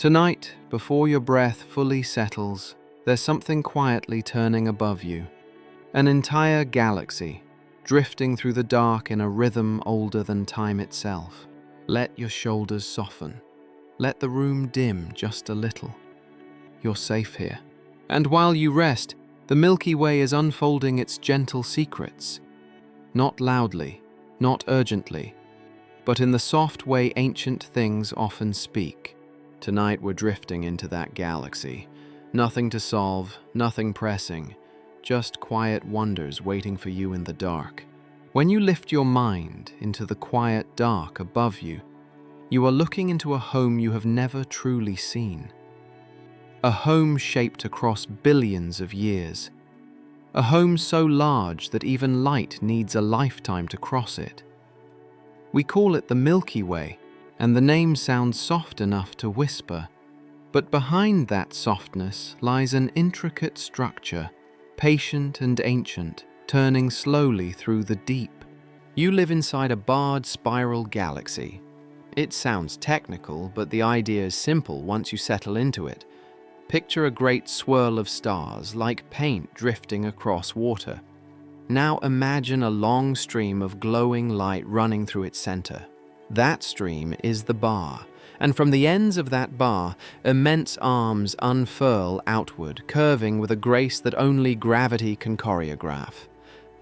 Tonight, before your breath fully settles, there's something quietly turning above you. An entire galaxy, drifting through the dark in a rhythm older than time itself. Let your shoulders soften. Let the room dim just a little. You're safe here. And while you rest, the Milky Way is unfolding its gentle secrets. Not loudly, not urgently, but in the soft way ancient things often speak. Tonight we're drifting into that galaxy. Nothing to solve, nothing pressing, just quiet wonders waiting for you in the dark. When you lift your mind into the quiet dark above you, you are looking into a home you have never truly seen. A home shaped across billions of years. A home so large that even light needs a lifetime to cross it. We call it the Milky Way, and the name sounds soft enough to whisper. But behind that softness lies an intricate structure, patient and ancient, turning slowly through the deep. You live inside a barred spiral galaxy. It sounds technical, but the idea is simple once you settle into it. Picture a great swirl of stars, like paint drifting across water. Now imagine a long stream of glowing light running through its center. That stream is the bar, and from the ends of that bar, immense arms unfurl outward, curving with a grace that only gravity can choreograph.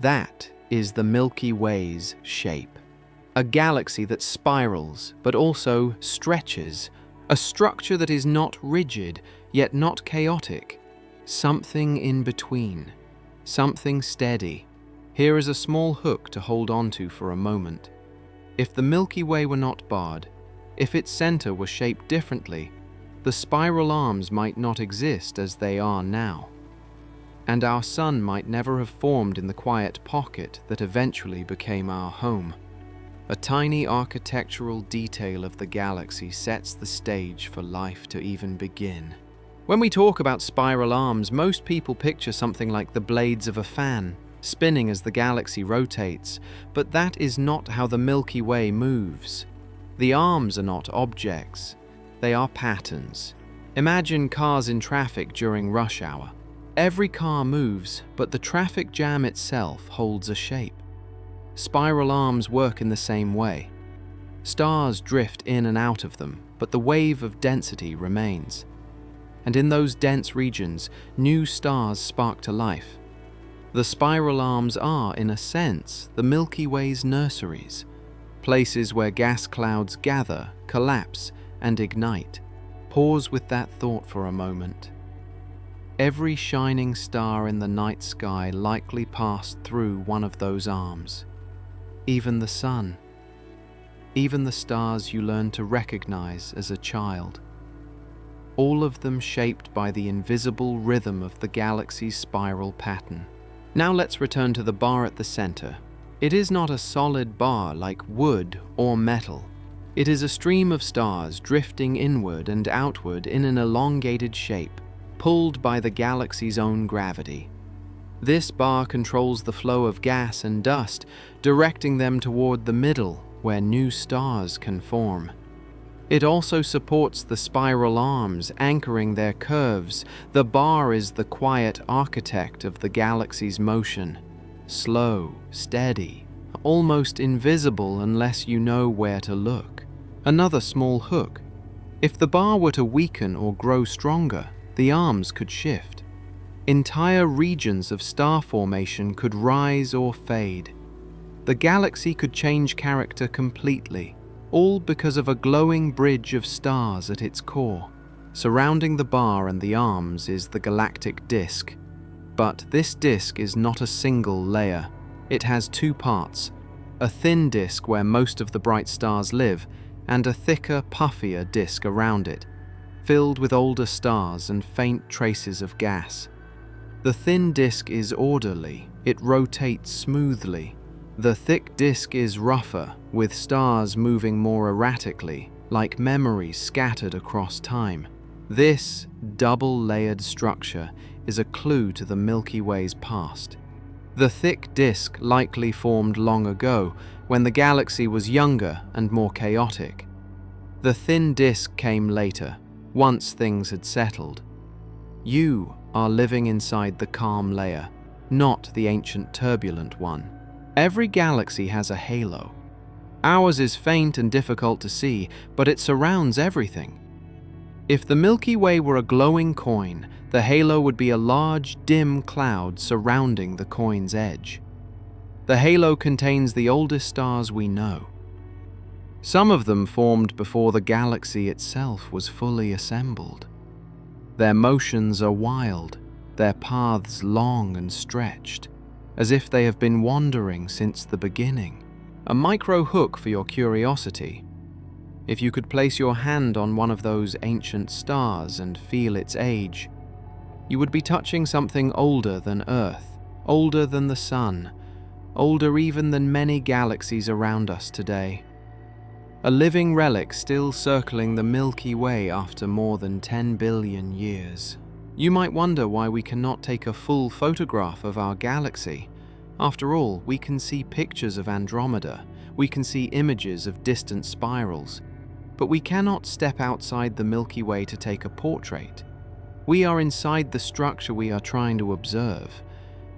That is the Milky Way's shape. A galaxy that spirals, but also stretches. A structure that is not rigid, yet not chaotic. Something in between. Something steady. Here is a small hook to hold onto for a moment. If the Milky Way were not barred, if its center were shaped differently, the spiral arms might not exist as they are now. And our sun might never have formed in the quiet pocket that eventually became our home. A tiny architectural detail of the galaxy sets the stage for life to even begin. When we talk about spiral arms, most people picture something like the blades of a fan, spinning as the galaxy rotates, but that is not how the Milky Way moves. The arms are not objects, they are patterns. Imagine cars in traffic during rush hour. Every car moves, but the traffic jam itself holds a shape. Spiral arms work in the same way. Stars drift in and out of them, but the wave of density remains. And in those dense regions, new stars spark to life. The spiral arms are, in a sense, the Milky Way's nurseries, places where gas clouds gather, collapse, and ignite. Pause with that thought for a moment. Every shining star in the night sky likely passed through one of those arms. Even the sun. Even the stars you learned to recognize as a child. All of them shaped by the invisible rhythm of the galaxy's spiral pattern. Now let's return to the bar at the center. It is not a solid bar like wood or metal. It is a stream of stars drifting inward and outward in an elongated shape, pulled by the galaxy's own gravity. This bar controls the flow of gas and dust, directing them toward the middle, where new stars can form. It also supports the spiral arms, anchoring their curves. The bar is the quiet architect of the galaxy's motion. Slow, steady, almost invisible unless you know where to look. Another small hook. If the bar were to weaken or grow stronger, the arms could shift. Entire regions of star formation could rise or fade. The galaxy could change character completely. All because of a glowing bridge of stars at its core. Surrounding the bar and the arms is the galactic disk. But this disk is not a single layer. It has two parts, a thin disk where most of the bright stars live, and a thicker, puffier disk around it, filled with older stars and faint traces of gas. The thin disk is orderly, it rotates smoothly. The thick disk is rougher, with stars moving more erratically, like memories scattered across time. This double-layered structure is a clue to the Milky Way's past. The thick disk likely formed long ago, when the galaxy was younger and more chaotic. The thin disk came later, once things had settled. You are living inside the calm layer, not the ancient turbulent one. Every galaxy has a halo. Ours is faint and difficult to see, but it surrounds everything. If the Milky Way were a glowing coin, the halo would be a large, dim cloud surrounding the coin's edge. The halo contains the oldest stars we know. Some of them formed before the galaxy itself was fully assembled. Their motions are wild, their paths long and stretched, as if they have been wandering since the beginning. A micro hook for your curiosity. If you could place your hand on one of those ancient stars and feel its age, you would be touching something older than Earth, older than the Sun, older even than many galaxies around us today. A living relic still circling the Milky Way after more than 10 billion years. You might wonder why we cannot take a full photograph of our galaxy. After all, we can see pictures of Andromeda, we can see images of distant spirals, but we cannot step outside the Milky Way to take a portrait. We are inside the structure we are trying to observe.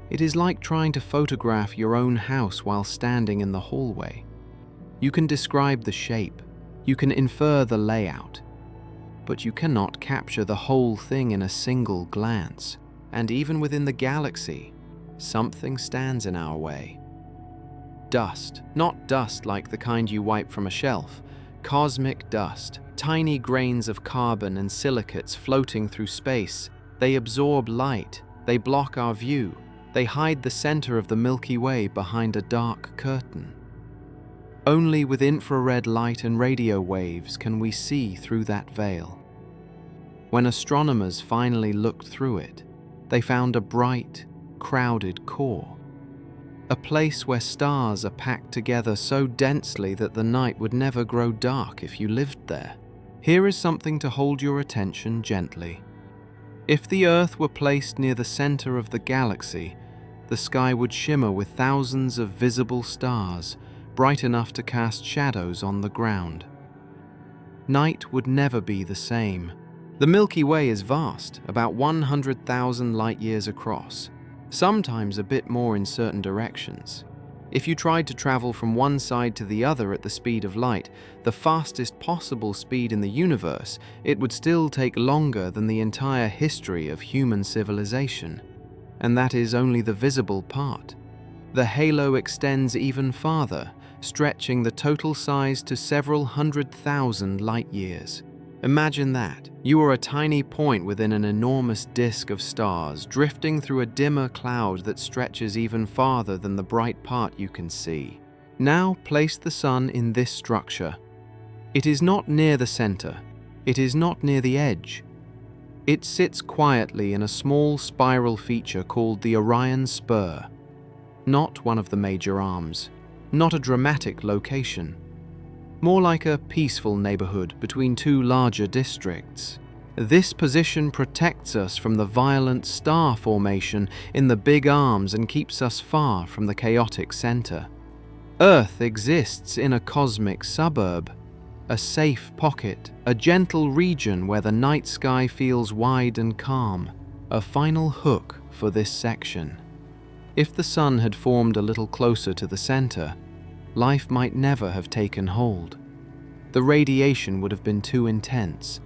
It is like trying to photograph your own house while standing in the hallway. You can describe the shape, you can infer the layout, but you cannot capture the whole thing in a single glance. And even within the galaxy, something stands in our way. Dust, not dust like the kind you wipe from a shelf, cosmic dust, tiny grains of carbon and silicates floating through space. They absorb light, they block our view, they hide the center of the Milky Way behind a dark curtain. Only with infrared light and radio waves can we see through that veil. When astronomers finally looked through it, they found a bright, crowded core. A place where stars are packed together so densely that the night would never grow dark if you lived there. Here is something to hold your attention gently. If the Earth were placed near the center of the galaxy, the sky would shimmer with thousands of visible stars, bright enough to cast shadows on the ground. Night would never be the same. The Milky Way is vast, about 100,000 light-years across, sometimes a bit more in certain directions. If you tried to travel from one side to the other at the speed of light, the fastest possible speed in the universe, it would still take longer than the entire history of human civilization. And that is only the visible part. The halo extends even farther, stretching the total size to several 100,000 light-years. Imagine that. You are a tiny point within an enormous disk of stars, drifting through a dimmer cloud that stretches even farther than the bright part you can see. Now place the Sun in this structure. It is not near the center. It is not near the edge. It sits quietly in a small spiral feature called the Orion Spur. Not one of the major arms. Not a dramatic location. More like a peaceful neighborhood between two larger districts. This position protects us from the violent star formation in the big arms and keeps us far from the chaotic center. Earth exists in a cosmic suburb, a safe pocket, a gentle region where the night sky feels wide and calm, a final hook for this section. If the Sun had formed a little closer to the center, life might never have taken hold. The radiation would have been too intense.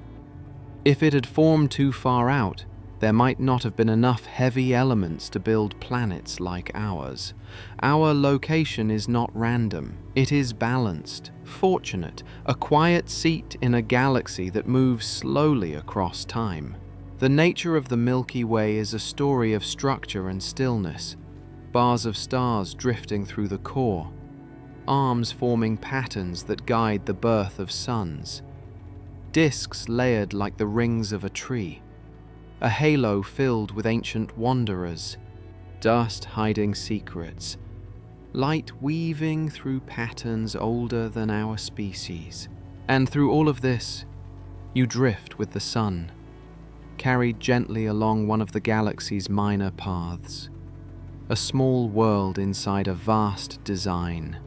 If it had formed too far out, there might not have been enough heavy elements to build planets like ours. Our location is not random. It is balanced, fortunate, a quiet seat in a galaxy that moves slowly across time. The nature of the Milky Way is a story of structure and stillness. Bars of stars drifting through the core, arms forming patterns that guide the birth of suns, disks layered like the rings of a tree, a halo filled with ancient wanderers, dust hiding secrets, light weaving through patterns older than our species. And through all of this, you drift with the Sun, carried gently along one of the galaxy's minor paths, a small world inside a vast design.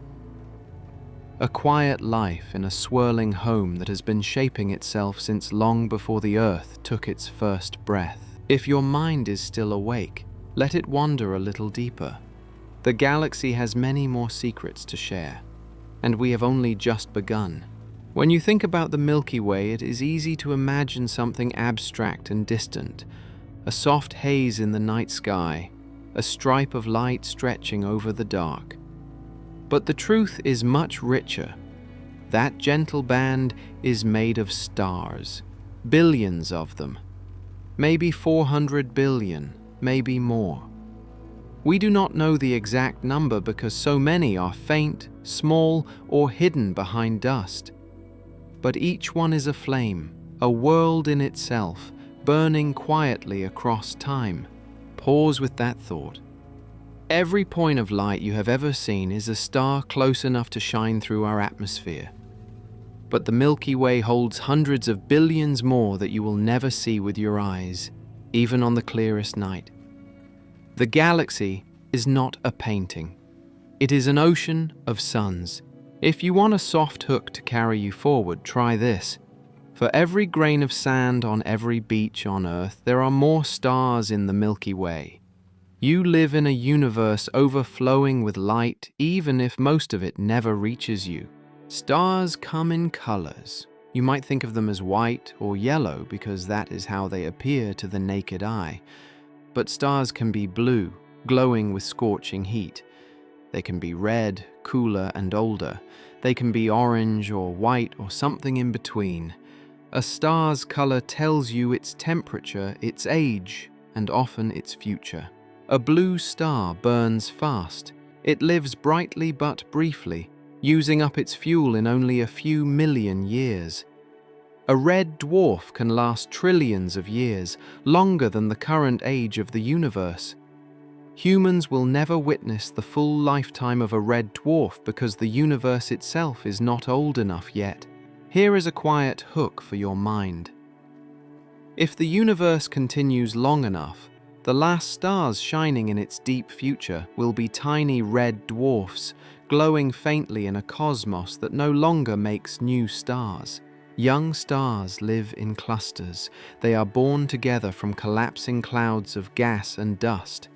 a quiet life in a swirling home that has been shaping itself since long before the Earth took its first breath. If your mind is still awake, let it wander a little deeper. The galaxy has many more secrets to share, and we have only just begun. When you think about the Milky Way, it is easy to imagine something abstract and distant, a soft haze in the night sky, a stripe of light stretching over the dark. But the truth is much richer. That gentle band is made of stars, billions of them, maybe 400 billion, maybe more. We do not know the exact number because so many are faint, small, or hidden behind dust. But each one is a flame, a world in itself, burning quietly across time. Pause with that thought. Every point of light you have ever seen is a star close enough to shine through our atmosphere. But the Milky Way holds hundreds of billions more that you will never see with your eyes, even on the clearest night. The galaxy is not a painting. It is an ocean of suns. If you want a soft hook to carry you forward, try this. For every grain of sand on every beach on Earth, there are more stars in the Milky Way. You live in a universe overflowing with light, even if most of it never reaches you. Stars come in colors. You might think of them as white or yellow because that is how they appear to the naked eye. But stars can be blue, glowing with scorching heat. They can be red, cooler and older. They can be orange or white or something in between. A star's color tells you its temperature, its age, and often its future. A blue star burns fast. It lives brightly but briefly, using up its fuel in only a few million years. A red dwarf can last trillions of years, longer than the current age of the universe. Humans will never witness the full lifetime of a red dwarf because the universe itself is not old enough yet. Here is a quiet hook for your mind. If the universe continues long enough, the last stars shining in its deep future will be tiny red dwarfs, glowing faintly in a cosmos that no longer makes new stars. Young stars live in clusters. They are born together from collapsing clouds of gas and dust.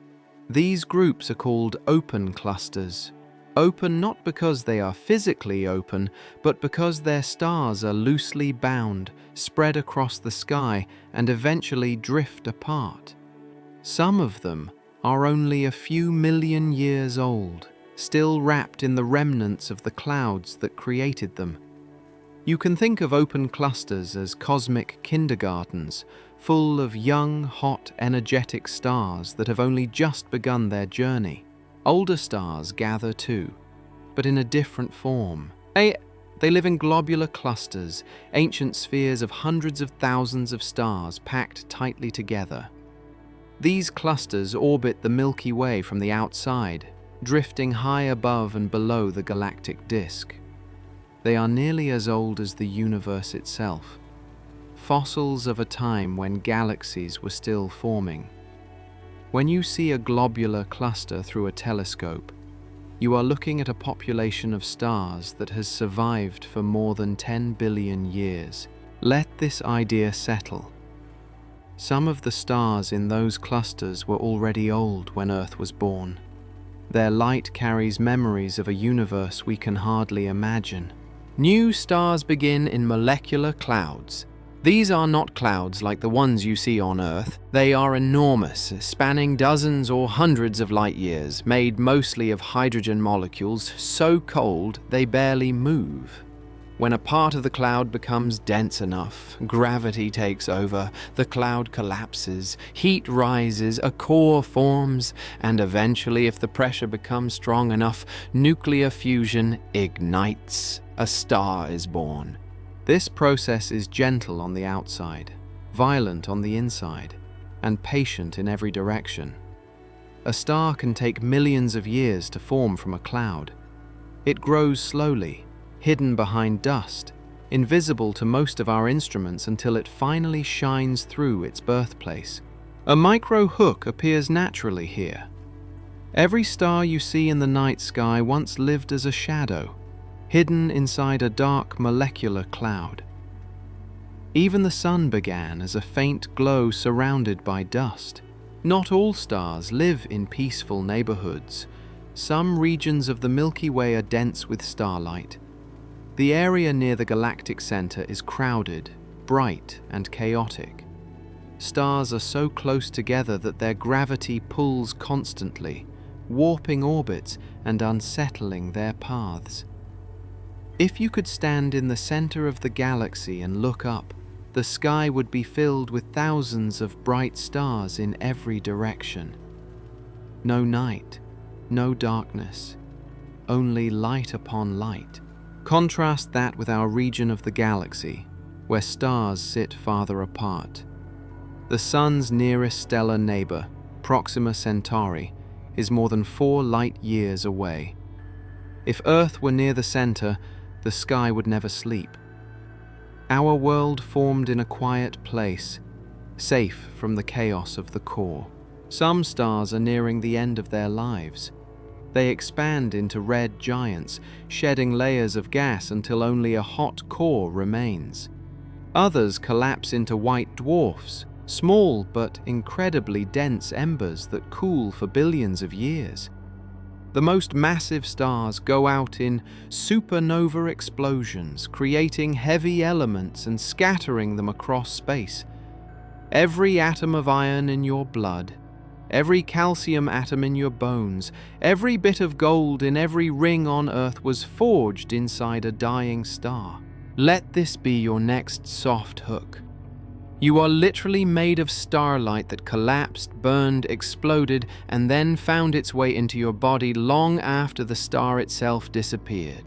These groups are called open clusters. Open not because they are physically open, but because their stars are loosely bound, spread across the sky, and eventually drift apart. Some of them are only a few million years old, still wrapped in the remnants of the clouds that created them. You can think of open clusters as cosmic kindergartens, full of young, hot, energetic stars that have only just begun their journey. Older stars gather too, but in a different form. They live in globular clusters, ancient spheres of hundreds of thousands of stars packed tightly together. These clusters orbit the Milky Way from the outside, drifting high above and below the galactic disk. They are nearly as old as the universe itself, fossils of a time when galaxies were still forming. When you see a globular cluster through a telescope, you are looking at a population of stars that has survived for more than 10 billion years. Let this idea settle. Some of the stars in those clusters were already old when Earth was born. Their light carries memories of a universe we can hardly imagine. New stars begin in molecular clouds. These are not clouds like the ones you see on Earth. They are enormous, spanning dozens or hundreds of light years, made mostly of hydrogen molecules so cold they barely move. When a part of the cloud becomes dense enough, gravity takes over, the cloud collapses, heat rises, a core forms, and eventually, if the pressure becomes strong enough, nuclear fusion ignites. A star is born. This process is gentle on the outside, violent on the inside, and patient in every direction. A star can take millions of years to form from a cloud. It grows slowly, hidden behind dust, invisible to most of our instruments until it finally shines through its birthplace. A micro hook appears naturally here. Every star you see in the night sky once lived as a shadow. hidden inside a dark molecular cloud. Even the sun began as a faint glow surrounded by dust. Not all stars live in peaceful neighborhoods. Some regions of the Milky Way are dense with starlight. The area near the galactic center is crowded, bright, and chaotic. Stars are so close together that their gravity pulls constantly, warping orbits and unsettling their paths. If you could stand in the center of the galaxy and look up, the sky would be filled with thousands of bright stars in every direction. No night, no darkness, only light upon light. Contrast that with our region of the galaxy, where stars sit farther apart. The Sun's nearest stellar neighbor, Proxima Centauri, is more than 4 light-years away. If Earth were near the center, the sky would never sleep. Our world formed in a quiet place, safe from the chaos of the core. Some stars are nearing the end of their lives. They expand into red giants, shedding layers of gas until only a hot core remains. Others collapse into white dwarfs, small but incredibly dense embers that cool for billions of years. The most massive stars go out in supernova explosions, creating heavy elements and scattering them across space. Every atom of iron in your blood, every calcium atom in your bones, every bit of gold in every ring on Earth was forged inside a dying star. Let this be your next soft hook. You are literally made of starlight that collapsed, burned, exploded, and then found its way into your body long after the star itself disappeared.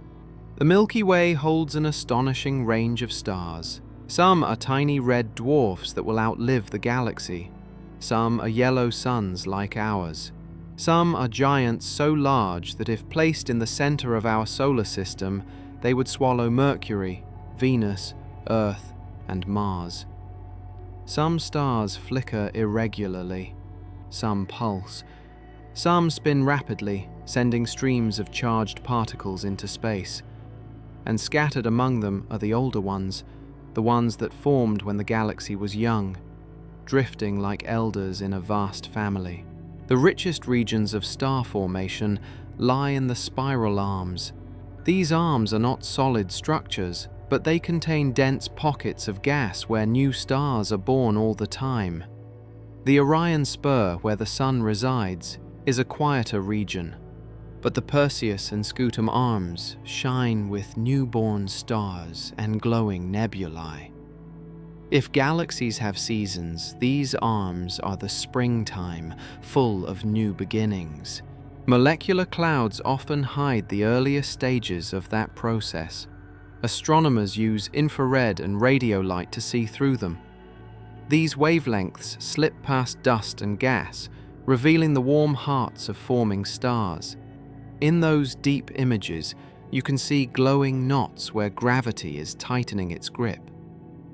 The Milky Way holds an astonishing range of stars. Some are tiny red dwarfs that will outlive the galaxy. Some are yellow suns like ours. Some are giants so large that if placed in the center of our solar system, they would swallow Mercury, Venus, Earth, and Mars. Some stars flicker irregularly, some pulse, some spin rapidly, sending streams of charged particles into space. And scattered among them are the older ones, the ones that formed when the galaxy was young, drifting like elders in a vast family. The richest regions of star formation lie in the spiral arms. These arms are not solid structures, but they contain dense pockets of gas where new stars are born all the time. The Orion Spur, where the Sun resides, is a quieter region, but the Perseus and Scutum arms shine with newborn stars and glowing nebulae. If galaxies have seasons, these arms are the springtime, full of new beginnings. Molecular clouds often hide the earliest stages of that process. Astronomers use infrared and radio light to see through them. These wavelengths slip past dust and gas, revealing the warm hearts of forming stars. In those deep images, you can see glowing knots where gravity is tightening its grip.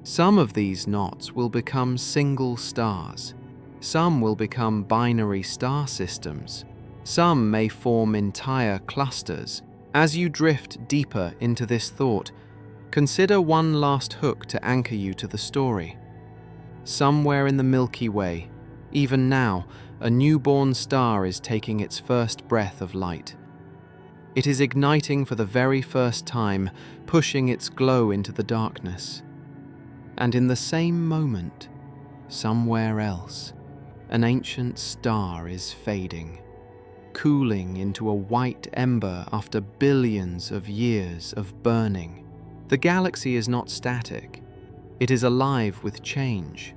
Some of these knots will become single stars. Some will become binary star systems. Some may form entire clusters. As you drift deeper into this thought, consider one last hook to anchor you to the story. Somewhere in the Milky Way, even now, a newborn star is taking its first breath of light. It is igniting for the very first time, pushing its glow into the darkness. And in the same moment, somewhere else, an ancient star is fading, cooling into a white ember after billions of years of burning. The galaxy is not static. It is alive with change.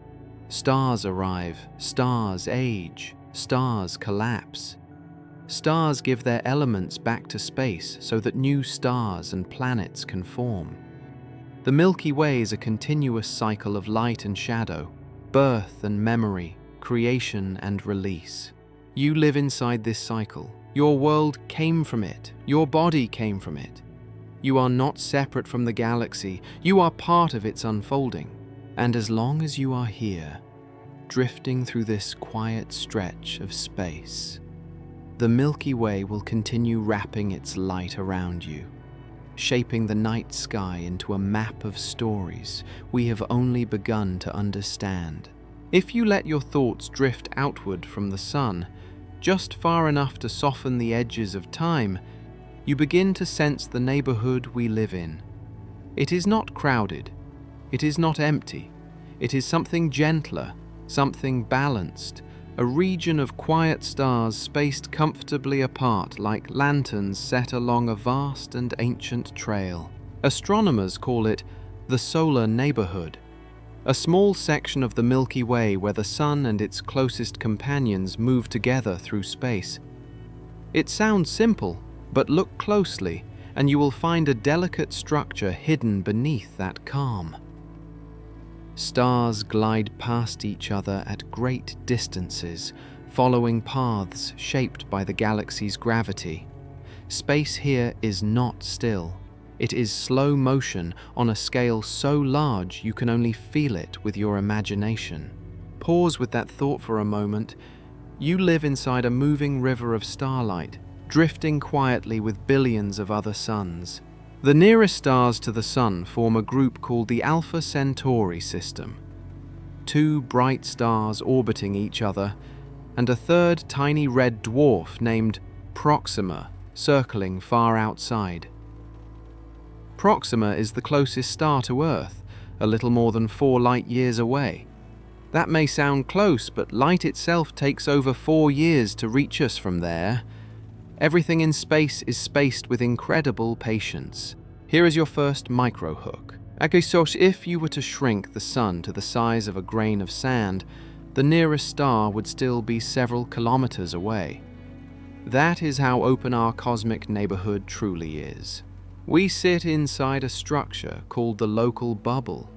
Stars arrive, stars age, stars collapse. Stars give their elements back to space so that new stars and planets can form. The Milky Way is a continuous cycle of light and shadow, birth and memory, creation and release. You live inside this cycle. Your world came from it. Your body came from it. You are not separate from the galaxy. You are part of its unfolding. And as long as you are here, drifting through this quiet stretch of space, the Milky Way will continue wrapping its light around you, shaping the night sky into a map of stories we have only begun to understand. If you let your thoughts drift outward from the sun, just far enough to soften the edges of time, you begin to sense the neighborhood we live in. It is not crowded. It is not empty. It is something gentler, something balanced, a region of quiet stars spaced comfortably apart like lanterns set along a vast and ancient trail. Astronomers call it the solar neighborhood, a small section of the Milky Way where the sun and its closest companions move together through space. It sounds simple, but look closely and you will find a delicate structure hidden beneath that calm. Stars glide past each other at great distances, following paths shaped by the galaxy's gravity. Space here is not still. It is slow motion on a scale so large you can only feel it with your imagination. Pause with that thought for a moment. You live inside a moving river of starlight, drifting quietly with billions of other suns. The nearest stars to the Sun form a group called the Alpha Centauri system. 2 bright stars orbiting each other, and a third tiny red dwarf named Proxima circling far outside. Proxima is the closest star to Earth, a little more than 4 light-years away. That may sound close, but light itself takes over 4 years to reach us from there. Everything in space is spaced with incredible patience. Here is your first micro-hook. So if you were to shrink the sun to the size of a grain of sand, the nearest star would still be several kilometers away. That is how open our cosmic neighborhood truly is. We sit inside a structure called the local bubble.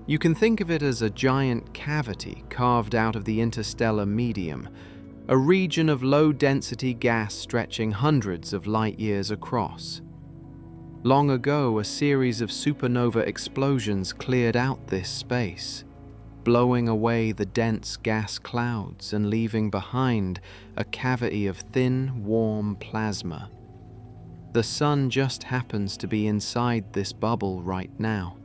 You can think of it as a giant cavity carved out of the interstellar medium, a region of low-density gas stretching hundreds of light-years across. Long ago, a series of supernova explosions cleared out this space, blowing away the dense gas clouds and leaving behind a cavity of thin, warm plasma. The sun just happens to be inside this bubble right now,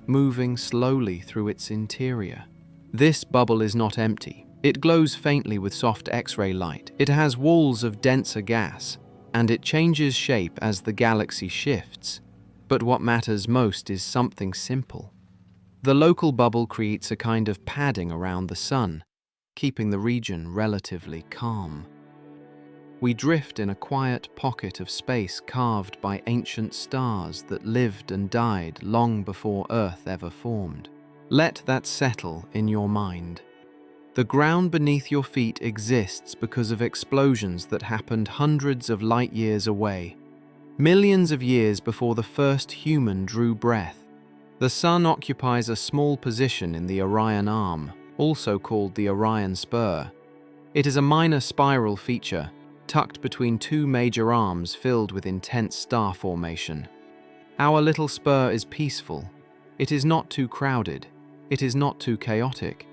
moving slowly through its interior. This bubble is not empty. It glows faintly with soft X-ray light. It has walls of denser gas, and it changes shape as the galaxy shifts. But what matters most is something simple. The local bubble creates a kind of padding around the sun, keeping the region relatively calm. We drift in a quiet pocket of space carved by ancient stars that lived and died long before Earth ever formed. Let that settle in your mind. The ground beneath your feet exists because of explosions that happened hundreds of light-years away, millions of years before the first human drew breath. The sun occupies a small position in the Orion Arm, also called the Orion Spur. It is a minor spiral feature, tucked between 2 major arms filled with intense star formation. Our little spur is peaceful. It is not too crowded. It is not too chaotic.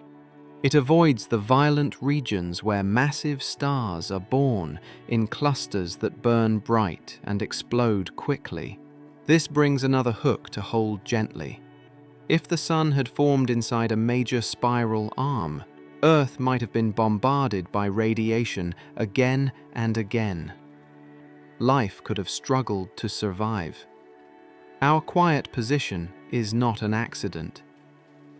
It avoids the violent regions where massive stars are born in clusters that burn bright and explode quickly. This brings another hook to hold gently. If the sun had formed inside a major spiral arm, Earth might have been bombarded by radiation again and again. Life could have struggled to survive. Our quiet position is not an accident.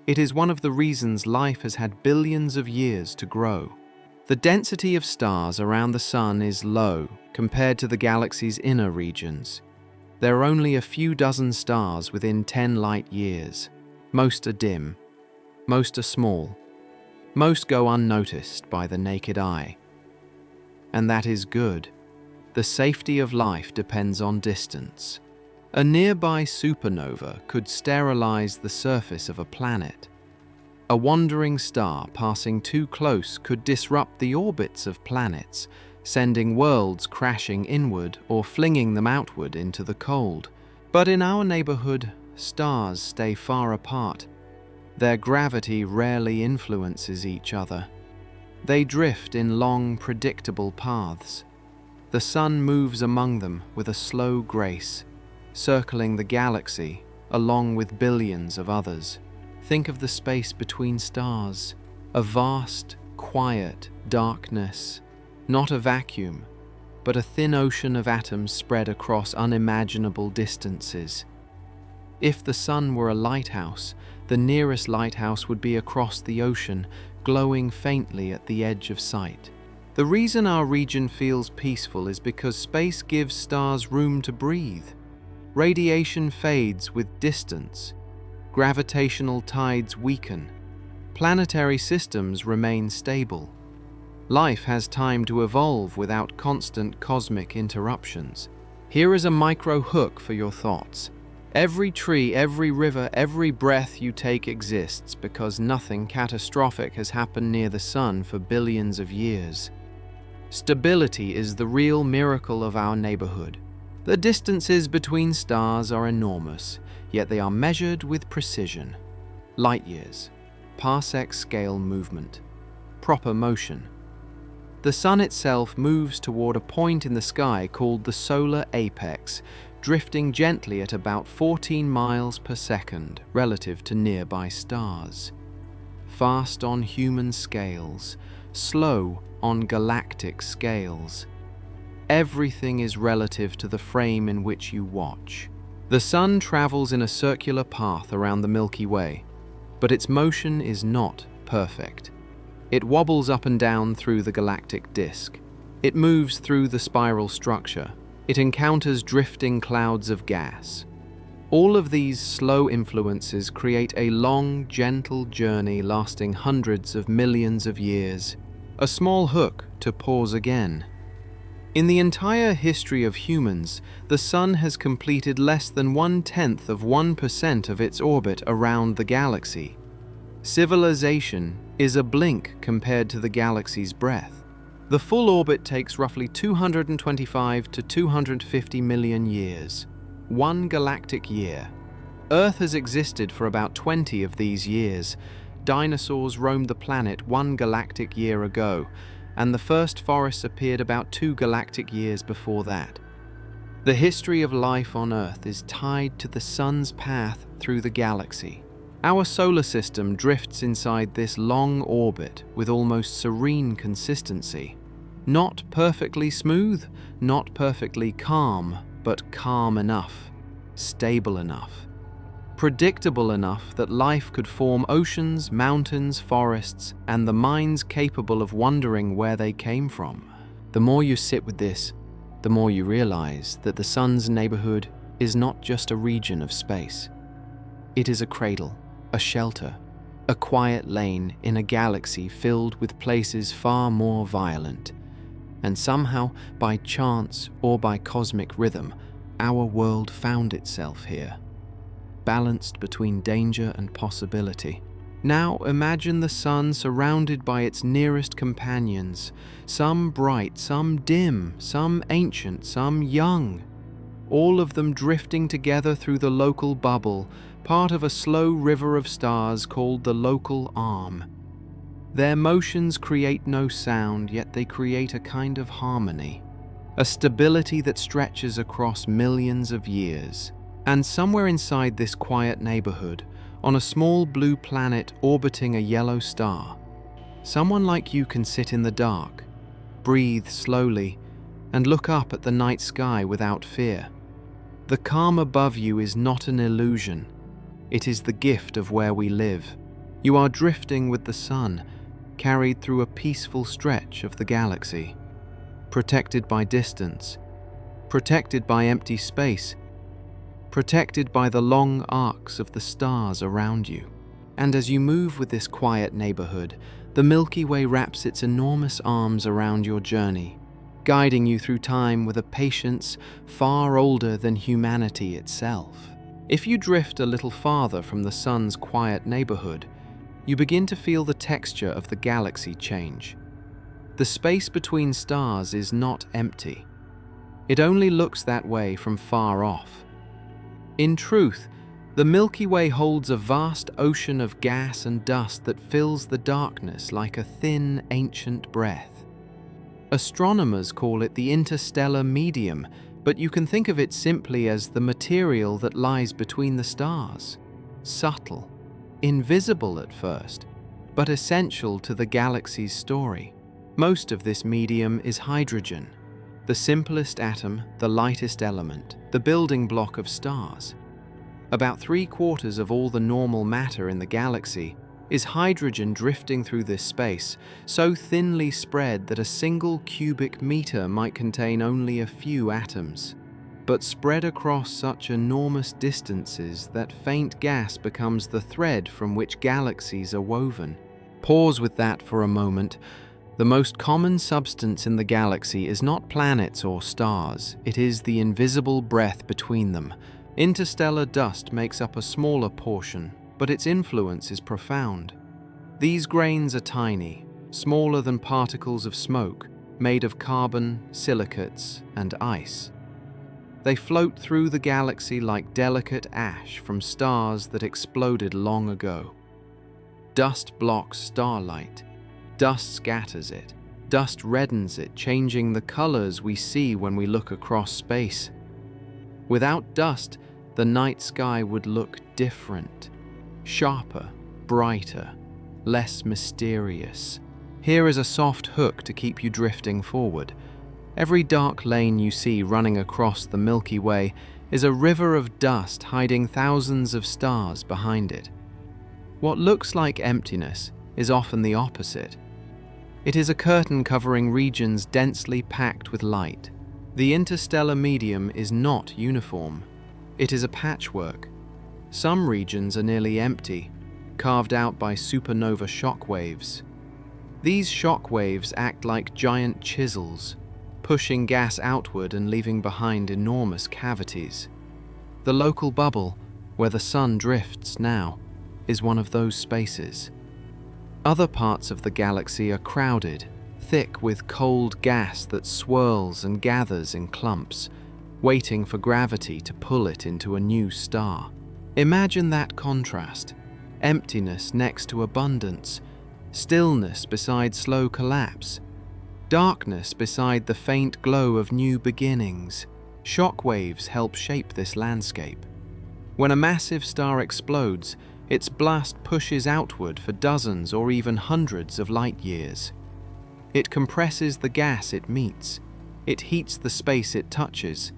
It is one of the reasons life has had billions of years to grow. The density of stars around the sun is low compared to the galaxy's inner regions. There are only a few dozen stars within 10 light-years. Most are dim. Most are small. Most go unnoticed by the naked eye. And that is good. The safety of life depends on distance. A nearby supernova could sterilize the surface of a planet. A wandering star passing too close could disrupt the orbits of planets, sending worlds crashing inward or flinging them outward into the cold. But in our neighborhood, stars stay far apart. Their gravity rarely influences each other. They drift in long, predictable paths. The sun moves among them with a slow grace, circling the galaxy, along with billions of others. Think of the space between stars, a vast, quiet darkness, not a vacuum, but a thin ocean of atoms spread across unimaginable distances. If the sun were a lighthouse, the nearest lighthouse would be across the ocean, glowing faintly at the edge of sight. The reason our region feels peaceful is because space gives stars room to breathe. Radiation fades with distance. Gravitational tides weaken. Planetary systems remain stable. Life has time to evolve without constant cosmic interruptions. Here is a micro hook for your thoughts. Every tree, every river, every breath you take exists because nothing catastrophic has happened near the sun for billions of years. Stability is the real miracle of our neighborhood. The distances between stars are enormous, yet they are measured with precision. Light years, parsec scale movement, proper motion. The sun itself moves toward a point in the sky called the solar apex, drifting gently at about 14 miles per second relative to nearby stars. Fast on human scales, slow on galactic scales. Everything is relative to the frame in which you watch. The sun travels in a circular path around the Milky Way, but its motion is not perfect. It wobbles up and down through the galactic disk. It moves through the spiral structure. It encounters drifting clouds of gas. All of these slow influences create a long, gentle journey lasting hundreds of millions of years. A small hook to pause again. In the entire history of humans, the sun has completed less than 0.1% of its orbit around the galaxy. Civilization is a blink compared to the galaxy's breadth. The full orbit takes roughly 225 to 250 million years. One galactic year. Earth has existed for about 20 of these years. Dinosaurs roamed the planet 1 galactic year ago, and the first forests appeared about 2 galactic years before that. The history of life on Earth is tied to the sun's path through the galaxy. Our solar system drifts inside this long orbit with almost serene consistency. Not perfectly smooth, not perfectly calm, but calm enough, stable enough. Predictable enough that life could form oceans, mountains, forests, and the minds capable of wondering where they came from. The more you sit with this, the more you realize that the sun's neighborhood is not just a region of space. It is a cradle, a shelter, a quiet lane in a galaxy filled with places far more violent. And somehow, by chance or by cosmic rhythm, our world found itself here. Balanced between danger and possibility. Now imagine the sun surrounded by its nearest companions, some bright, some dim, some ancient, some young, all of them drifting together through the local bubble, part of a slow river of stars called the local arm. Their motions create no sound, yet they create a kind of harmony, a stability that stretches across millions of years. And somewhere inside this quiet neighborhood, on a small blue planet orbiting a yellow star, someone like you can sit in the dark, breathe slowly, and look up at the night sky without fear. The calm above you is not an illusion. It is the gift of where we live. You are drifting with the sun, carried through a peaceful stretch of the galaxy, protected by distance, protected by empty space, protected by the long arcs of the stars around you. And as you move with this quiet neighborhood, the Milky Way wraps its enormous arms around your journey, guiding you through time with a patience far older than humanity itself. If you drift a little farther from the sun's quiet neighborhood, you begin to feel the texture of the galaxy change. The space between stars is not empty. It only looks that way from far off. In truth, the Milky Way holds a vast ocean of gas and dust that fills the darkness like a thin, ancient breath. Astronomers call it the interstellar medium but you can think of it simply as the material that lies between the stars. Subtle, invisible at first, but essential to the galaxy's story. Most of this medium is hydrogen, the simplest atom, the lightest element, the building block of stars. About 3/4 of all the normal matter in the galaxy is hydrogen drifting through this space, so thinly spread that a single cubic meter might contain only a few atoms, but spread across such enormous distances that faint gas becomes the thread from which galaxies are woven. Pause with that for a moment. The most common substance in the galaxy is not planets or stars, it is the invisible breath between them. Interstellar dust makes up a smaller portion, but its influence is profound. These grains are tiny, smaller than particles of smoke, made of carbon, silicates, and ice. They float through the galaxy like delicate ash from stars that exploded long ago. Dust blocks starlight. Dust scatters it. Dust reddens it, changing the colors we see when we look across space. Without dust, the night sky would look different. Sharper, brighter, less mysterious. Here is a soft hook to keep you drifting forward. Every dark lane you see running across the Milky Way is a river of dust hiding thousands of stars behind it. What looks like emptiness is often the opposite. It is a curtain covering regions densely packed with light. The interstellar medium is not uniform. It is a patchwork. Some regions are nearly empty, carved out by supernova shock waves. These shock waves act like giant chisels, pushing gas outward and leaving behind enormous cavities. The local bubble, where the sun drifts now, is one of those spaces. Other parts of the galaxy are crowded, thick with cold gas that swirls and gathers in clumps, waiting for gravity to pull it into a new star. Imagine that contrast: emptiness next to abundance, stillness beside slow collapse, darkness beside the faint glow of new beginnings. Shock waves help shape this landscape. When a massive star explodes, its blast pushes outward for dozens or even hundreds of light years. It compresses the gas it meets, it heats the space it touches,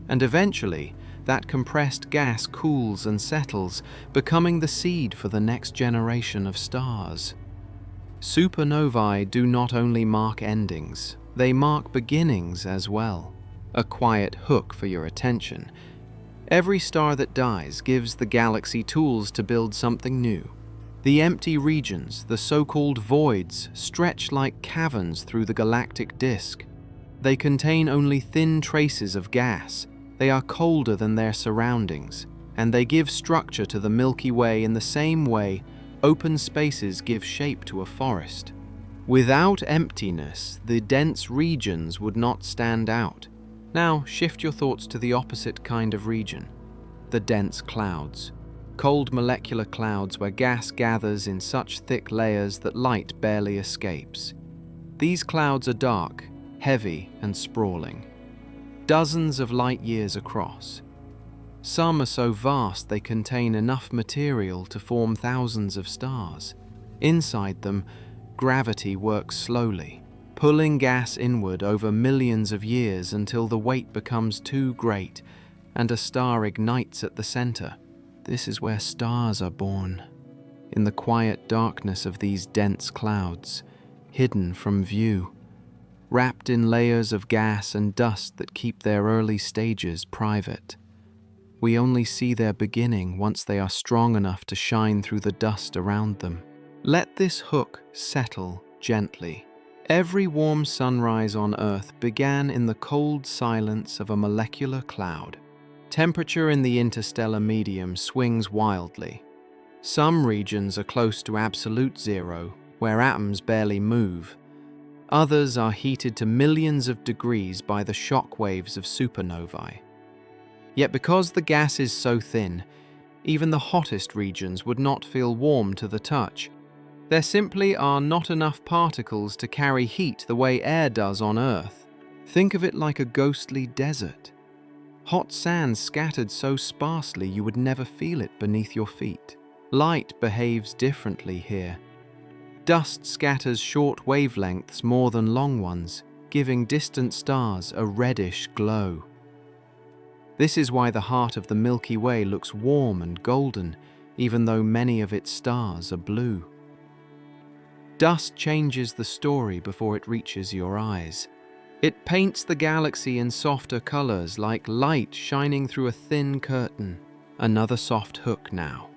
and eventually that compressed gas cools and settles, becoming the seed for the next generation of stars. Supernovae do not only mark endings, they mark beginnings as well. A quiet hook for your attention. Every star that dies gives the galaxy tools to build something new. The empty regions, the so-called voids, stretch like caverns through the galactic disk. They contain only thin traces of gas. They are colder than their surroundings, and they give structure to the Milky Way in the same way open spaces give shape to a forest. Without emptiness, the dense regions would not stand out. Now shift your thoughts to the opposite kind of region, the dense clouds. Cold molecular clouds where gas gathers in such thick layers that light barely escapes. These clouds are dark, heavy, and sprawling, dozens of light years across. Some are so vast they contain enough material to form thousands of stars. Inside them, gravity works slowly, pulling gas inward over millions of years until the weight becomes too great and a star ignites at the center. This is where stars are born, in the quiet darkness of these dense clouds, hidden from view, wrapped in layers of gas and dust that keep their early stages private. We only see their beginning once they are strong enough to shine through the dust around them. Let this hook settle gently. Every warm sunrise on Earth began in the cold silence of a molecular cloud. Temperature in the interstellar medium swings wildly. Some regions are close to absolute zero, where atoms barely move. Others are heated to millions of degrees by the shock waves of supernovae. Yet because the gas is so thin, even the hottest regions would not feel warm to the touch. There simply are not enough particles to carry heat the way air does on Earth. Think of it like a ghostly desert. Hot sand scattered so sparsely you would never feel it beneath your feet. Light behaves differently here. Dust scatters short wavelengths more than long ones, giving distant stars a reddish glow. This is why the heart of the Milky Way looks warm and golden, even though many of its stars are blue. Dust changes the story before it reaches your eyes. It paints the galaxy in softer colors, like light shining through a thin curtain. Another soft hook now.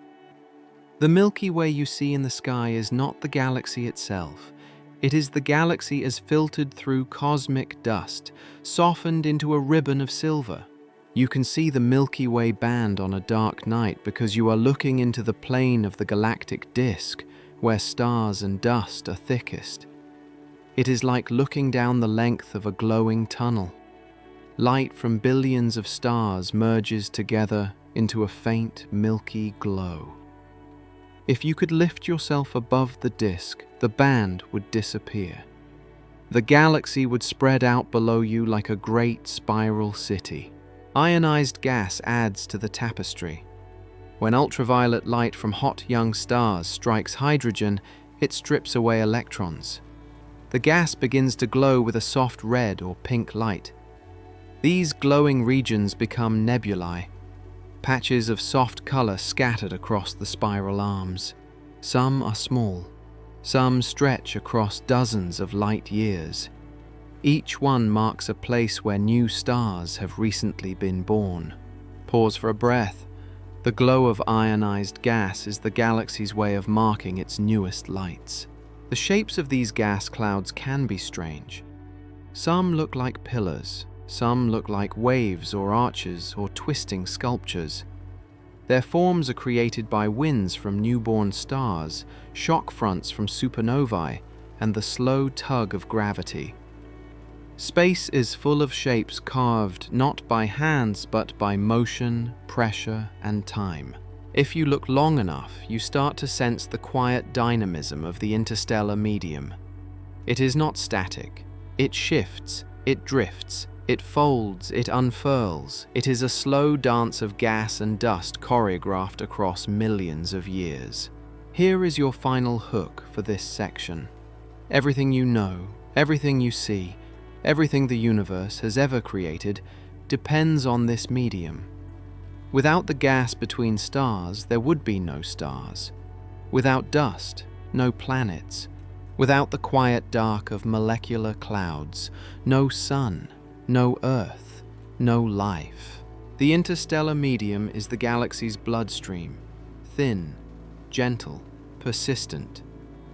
The Milky Way you see in the sky is not the galaxy itself. It is the galaxy as filtered through cosmic dust, softened into a ribbon of silver. You can see the Milky Way band on a dark night because you are looking into the plane of the galactic disk, where stars and dust are thickest. It is like looking down the length of a glowing tunnel. Light from billions of stars merges together into a faint, milky glow. If you could lift yourself above the disk, the band would disappear. The galaxy would spread out below you like a great spiral city. Ionized gas adds to the tapestry. When ultraviolet light from hot young stars strikes hydrogen, it strips away electrons. The gas begins to glow with a soft red or pink light. These glowing regions become nebulae, patches of soft color scattered across the spiral arms. Some are small, some stretch across dozens of light years. Each one marks a place where new stars have recently been born. Pause for a breath. The glow of ionized gas is the galaxy's way of marking its newest lights. The shapes of these gas clouds can be strange. Some look like pillars, some look like waves or arches or twisting sculptures. Their forms are created by winds from newborn stars, shock fronts from supernovae, and the slow tug of gravity. Space is full of shapes carved not by hands but by motion, pressure, and time. If you look long enough, you start to sense the quiet dynamism of the interstellar medium. It is not static. It shifts, it drifts, it folds, it unfurls. It is a slow dance of gas and dust choreographed across millions of years. Here is your final hook for this section. Everything you know, everything you see, everything the universe has ever created depends on this medium. Without the gas between stars, there would be no stars. Without dust, no planets. Without the quiet dark of molecular clouds, no sun, no Earth, no life. The interstellar medium is the galaxy's bloodstream, thin, gentle, persistent,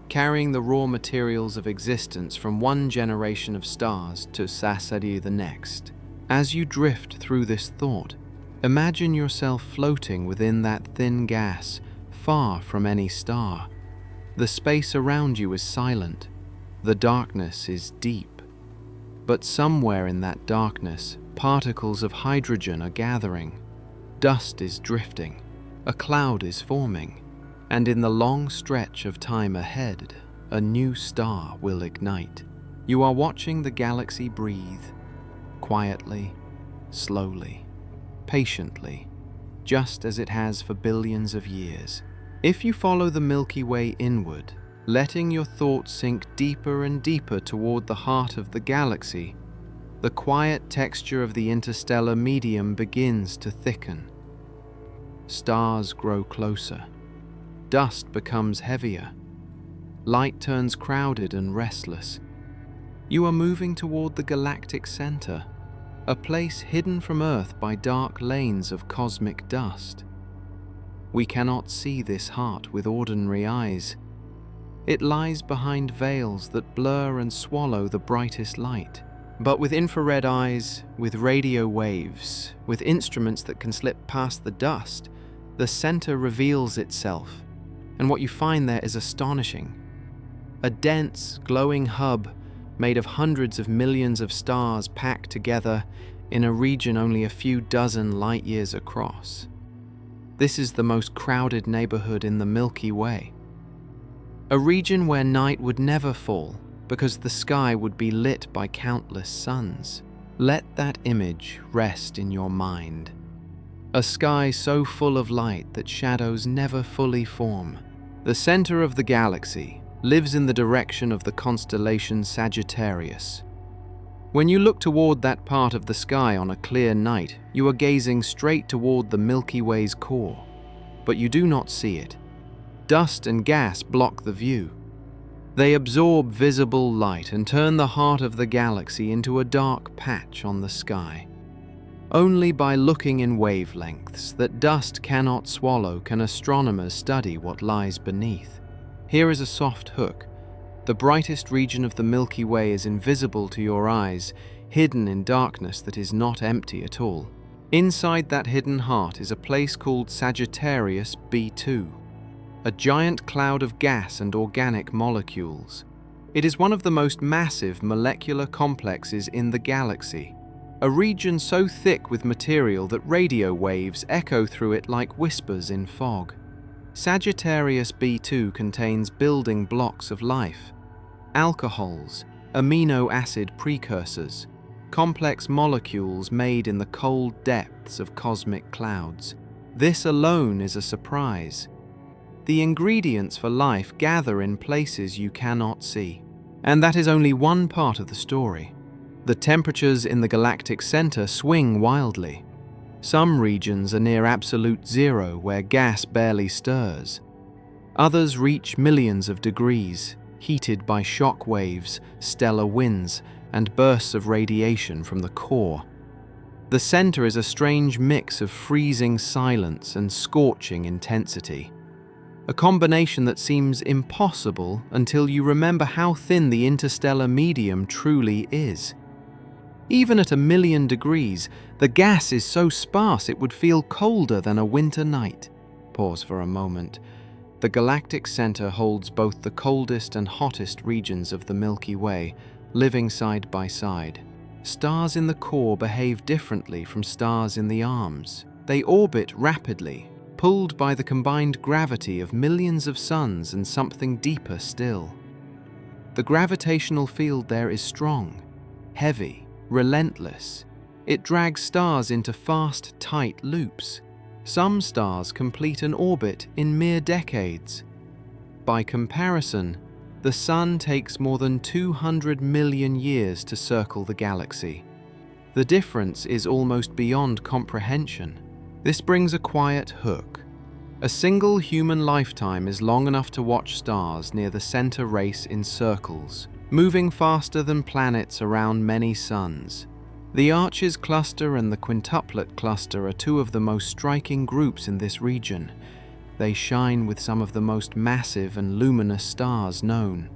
carrying the raw materials of existence from one generation of stars to Sassari the next. As you drift through this thought, imagine yourself floating within that thin gas, far from any star. The space around you is silent. The darkness is deep. But somewhere in that darkness, particles of hydrogen are gathering. Dust is drifting. A cloud is forming. And in the long stretch of time ahead, a new star will ignite. You are watching the galaxy breathe, quietly, slowly, patiently, just as it has for billions of years. If you follow the Milky Way inward, letting your thoughts sink deeper and deeper toward the heart of the galaxy, the quiet texture of the interstellar medium begins to thicken. Stars grow closer. Dust becomes heavier. Light turns crowded and restless. You are moving toward the galactic center, a place hidden from Earth by dark lanes of cosmic dust. We cannot see this heart with ordinary eyes. It lies behind veils that blur and swallow the brightest light. But with infrared eyes, with radio waves, with instruments that can slip past the dust, the center reveals itself, and what you find there is astonishing. A dense, glowing hub made of hundreds of millions of stars packed together in a region only a few dozen light years across. This is the most crowded neighborhood in the Milky Way. A region where night would never fall because the sky would be lit by countless suns. Let that image rest in your mind. A sky so full of light that shadows never fully form. The center of the galaxy lives in the direction of the constellation Sagittarius. When you look toward that part of the sky on a clear night, you are gazing straight toward the Milky Way's core, but you do not see it. Dust and gas block the view. They absorb visible light and turn the heart of the galaxy into a dark patch on the sky. Only by looking in wavelengths that dust cannot swallow can astronomers study what lies beneath. Here is a soft hook. The brightest region of the Milky Way is invisible to your eyes, hidden in darkness that is not empty at all. Inside that hidden heart is a place called Sagittarius B2, a giant cloud of gas and organic molecules. It is one of the most massive molecular complexes in the galaxy, a region so thick with material that radio waves echo through it like whispers in fog. Sagittarius B2 contains building blocks of life, alcohols, amino acid precursors, complex molecules made in the cold depths of cosmic clouds. This alone is a surprise. The ingredients for life gather in places you cannot see. And that is only one part of the story. The temperatures in the galactic center swing wildly. Some regions are near absolute zero, where gas barely stirs. Others reach millions of degrees, heated by shock waves, stellar winds, and bursts of radiation from the core. The center is a strange mix of freezing silence and scorching intensity. A combination that seems impossible until you remember how thin the interstellar medium truly is. Even at 1,000,000 degrees, the gas is so sparse it would feel colder than a winter night. Pause for a moment. The galactic center holds both the coldest and hottest regions of the Milky Way, living side by side. Stars in the core behave differently from stars in the arms. They orbit rapidly, pulled by the combined gravity of millions of suns and something deeper still. The gravitational field there is strong, heavy, relentless. It drags stars into fast, tight loops. Some stars complete an orbit in mere decades. By comparison, the Sun takes more than 200 million years to circle the galaxy. The difference is almost beyond comprehension. This brings a quiet hook. A single human lifetime is long enough to watch stars near the center race in circles, moving faster than planets around many suns. The Arches cluster and the Quintuplet cluster are two of the most striking groups in this region. They shine with some of the most massive and luminous stars known.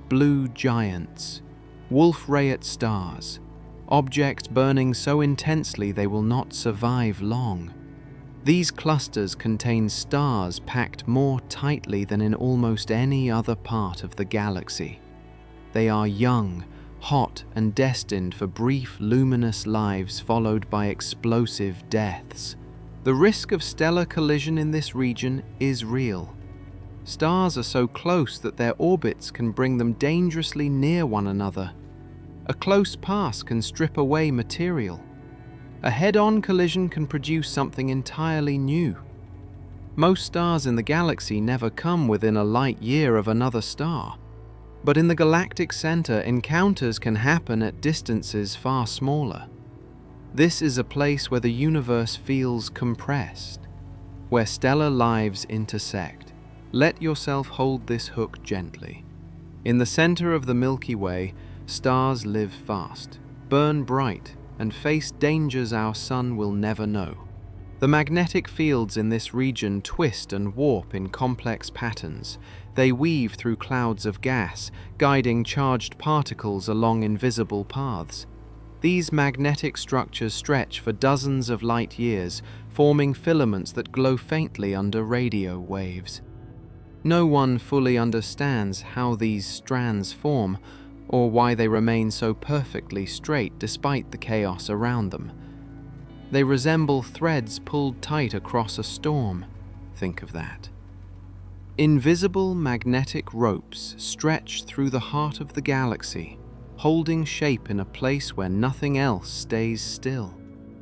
Blue giants, Wolf-Rayet stars, objects burning so intensely they will not survive long. These clusters contain stars packed more tightly than in almost any other part of the galaxy. They are young, hot, and destined for brief, luminous lives followed by explosive deaths. The risk of stellar collision in this region is real. Stars are so close that their orbits can bring them dangerously near one another. A close pass can strip away material. A head-on collision can produce something entirely new. Most stars in the galaxy never come within a light year of another star. But in the galactic center, encounters can happen at distances far smaller. This is a place where the universe feels compressed, where stellar lives intersect. Let yourself hold this hook gently. In the center of the Milky Way, stars live fast, burn bright, and face dangers our sun will never know. The magnetic fields in this region twist and warp in complex patterns. They weave through clouds of gas, guiding charged particles along invisible paths. These magnetic structures stretch for dozens of light years, forming filaments that glow faintly under radio waves. No one fully understands how these strands form, or why they remain so perfectly straight despite the chaos around them. They resemble threads pulled tight across a storm. Think of that. Invisible magnetic ropes stretch through the heart of the galaxy, holding shape in a place where nothing else stays still.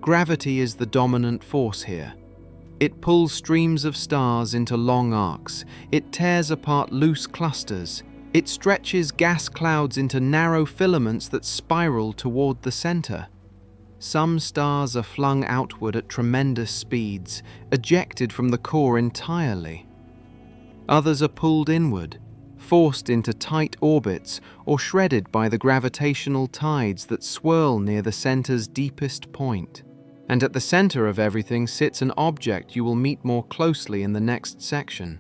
Gravity is the dominant force here. It pulls streams of stars into long arcs. It tears apart loose clusters. It stretches gas clouds into narrow filaments that spiral toward the center. Some stars are flung outward at tremendous speeds, ejected from the core entirely. Others are pulled inward, forced into tight orbits, or shredded by the gravitational tides that swirl near the center's deepest point. And at the center of everything sits an object you will meet more closely in the next section.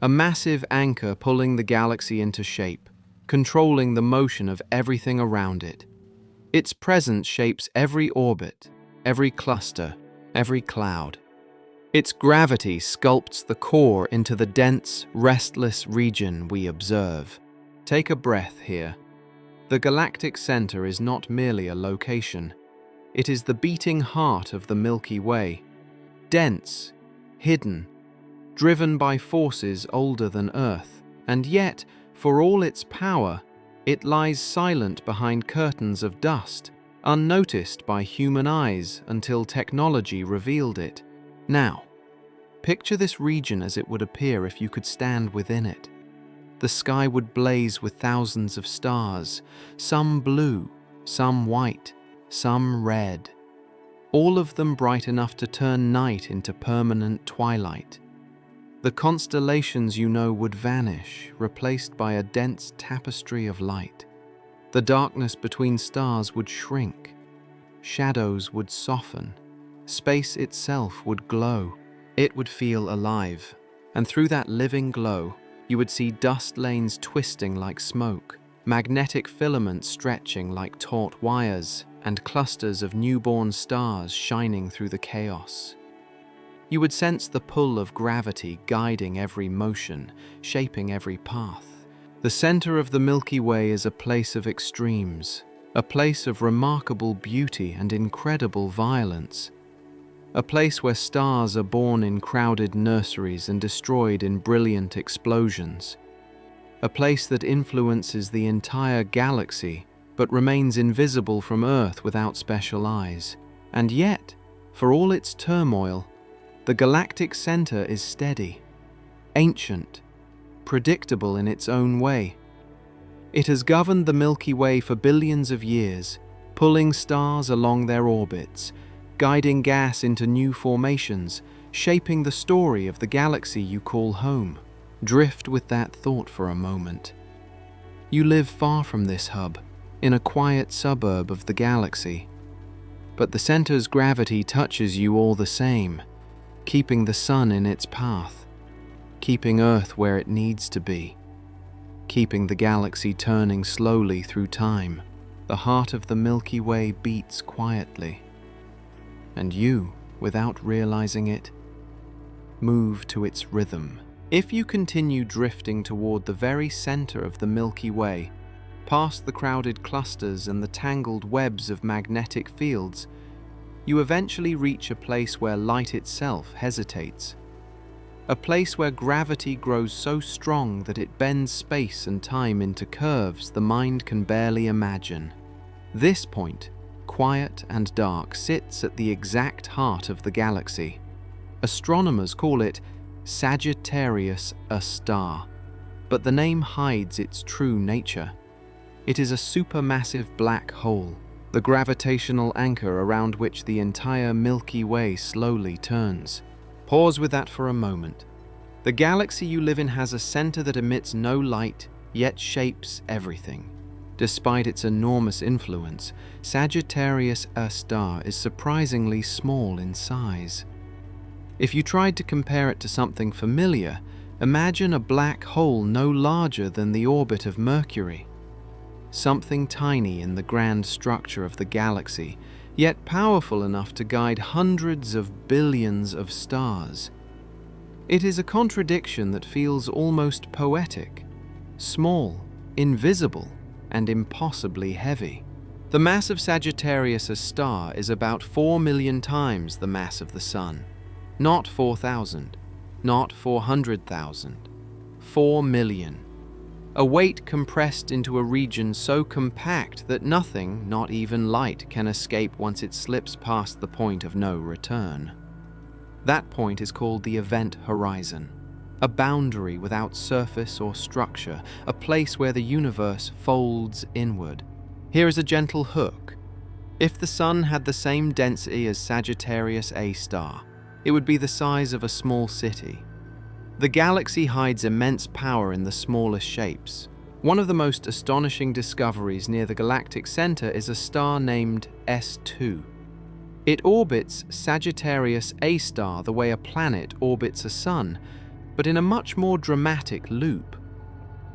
A massive anchor pulling the galaxy into shape, controlling the motion of everything around it. Its presence shapes every orbit, every cluster, every cloud. Its gravity sculpts the core into the dense, restless region we observe. Take a breath here. The galactic center is not merely a location. It is the beating heart of the Milky Way. Dense, hidden, driven by forces older than Earth, and yet, for all its power, it lies silent behind curtains of dust, unnoticed by human eyes until technology revealed it. Now, picture this region as it would appear if you could stand within it. The sky would blaze with thousands of stars, some blue, some white, some red, all of them bright enough to turn night into permanent twilight. The constellations you know would vanish, replaced by a dense tapestry of light. The darkness between stars would shrink. Shadows would soften. Space itself would glow. It would feel alive. And through that living glow, you would see dust lanes twisting like smoke, magnetic filaments stretching like taut wires, and clusters of newborn stars shining through the chaos. You would sense the pull of gravity guiding every motion, shaping every path. The center of the Milky Way is a place of extremes, a place of remarkable beauty and incredible violence, a place where stars are born in crowded nurseries and destroyed in brilliant explosions, a place that influences the entire galaxy but remains invisible from Earth without special eyes. And yet, for all its turmoil, the galactic center is steady, ancient, predictable in its own way. It has governed the Milky Way for billions of years, pulling stars along their orbits, guiding gas into new formations, shaping the story of the galaxy you call home. Drift with that thought for a moment. You live far from this hub, in a quiet suburb of the galaxy. But the center's gravity touches you all the same, keeping the sun in its path, keeping Earth where it needs to be, keeping the galaxy turning slowly through time. The heart of the Milky Way beats quietly. And you, without realizing it, move to its rhythm. If you continue drifting toward the very center of the Milky Way, past the crowded clusters and the tangled webs of magnetic fields, you eventually reach a place where light itself hesitates. A place where gravity grows so strong that it bends space and time into curves the mind can barely imagine. This point, quiet and dark, sits at the exact heart of the galaxy. Astronomers call it Sagittarius A star, but the name hides its true nature. It is a supermassive black hole, the gravitational anchor around which the entire Milky Way slowly turns. Pause with that for a moment. The galaxy you live in has a center that emits no light, yet shapes everything. Despite its enormous influence, Sagittarius A star is surprisingly small in size. If you tried to compare it to something familiar, imagine a black hole no larger than the orbit of Mercury. Something tiny in the grand structure of the galaxy, yet powerful enough to guide hundreds of billions of stars. It is a contradiction that feels almost poetic, small, invisible, and impossibly heavy. The mass of Sagittarius A star is about 4 million times the mass of the Sun. Not 4,000, not 400,000, 4 million. a weight compressed into a region so compact that nothing, not even light, can escape once it slips past the point of no return. That point is called the event horizon, a boundary without surface or structure, a place where the universe folds inward. Here is a gentle hook. If the Sun had the same density as Sagittarius A star, it would be the size of a small city. The galaxy hides immense power in the smallest shapes. One of the most astonishing discoveries near the galactic center is a star named S2. It orbits Sagittarius A star the way a planet orbits a sun, but in a much more dramatic loop.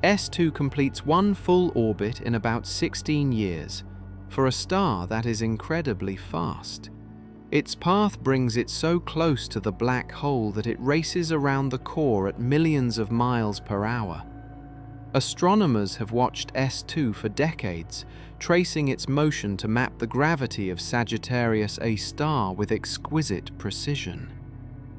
S2 completes one full orbit in about 16 years. For a star, that is incredibly fast. Its path brings it so close to the black hole that it races around the core at millions of miles per hour. Astronomers have watched S2 for decades, tracing its motion to map the gravity of Sagittarius A star with exquisite precision.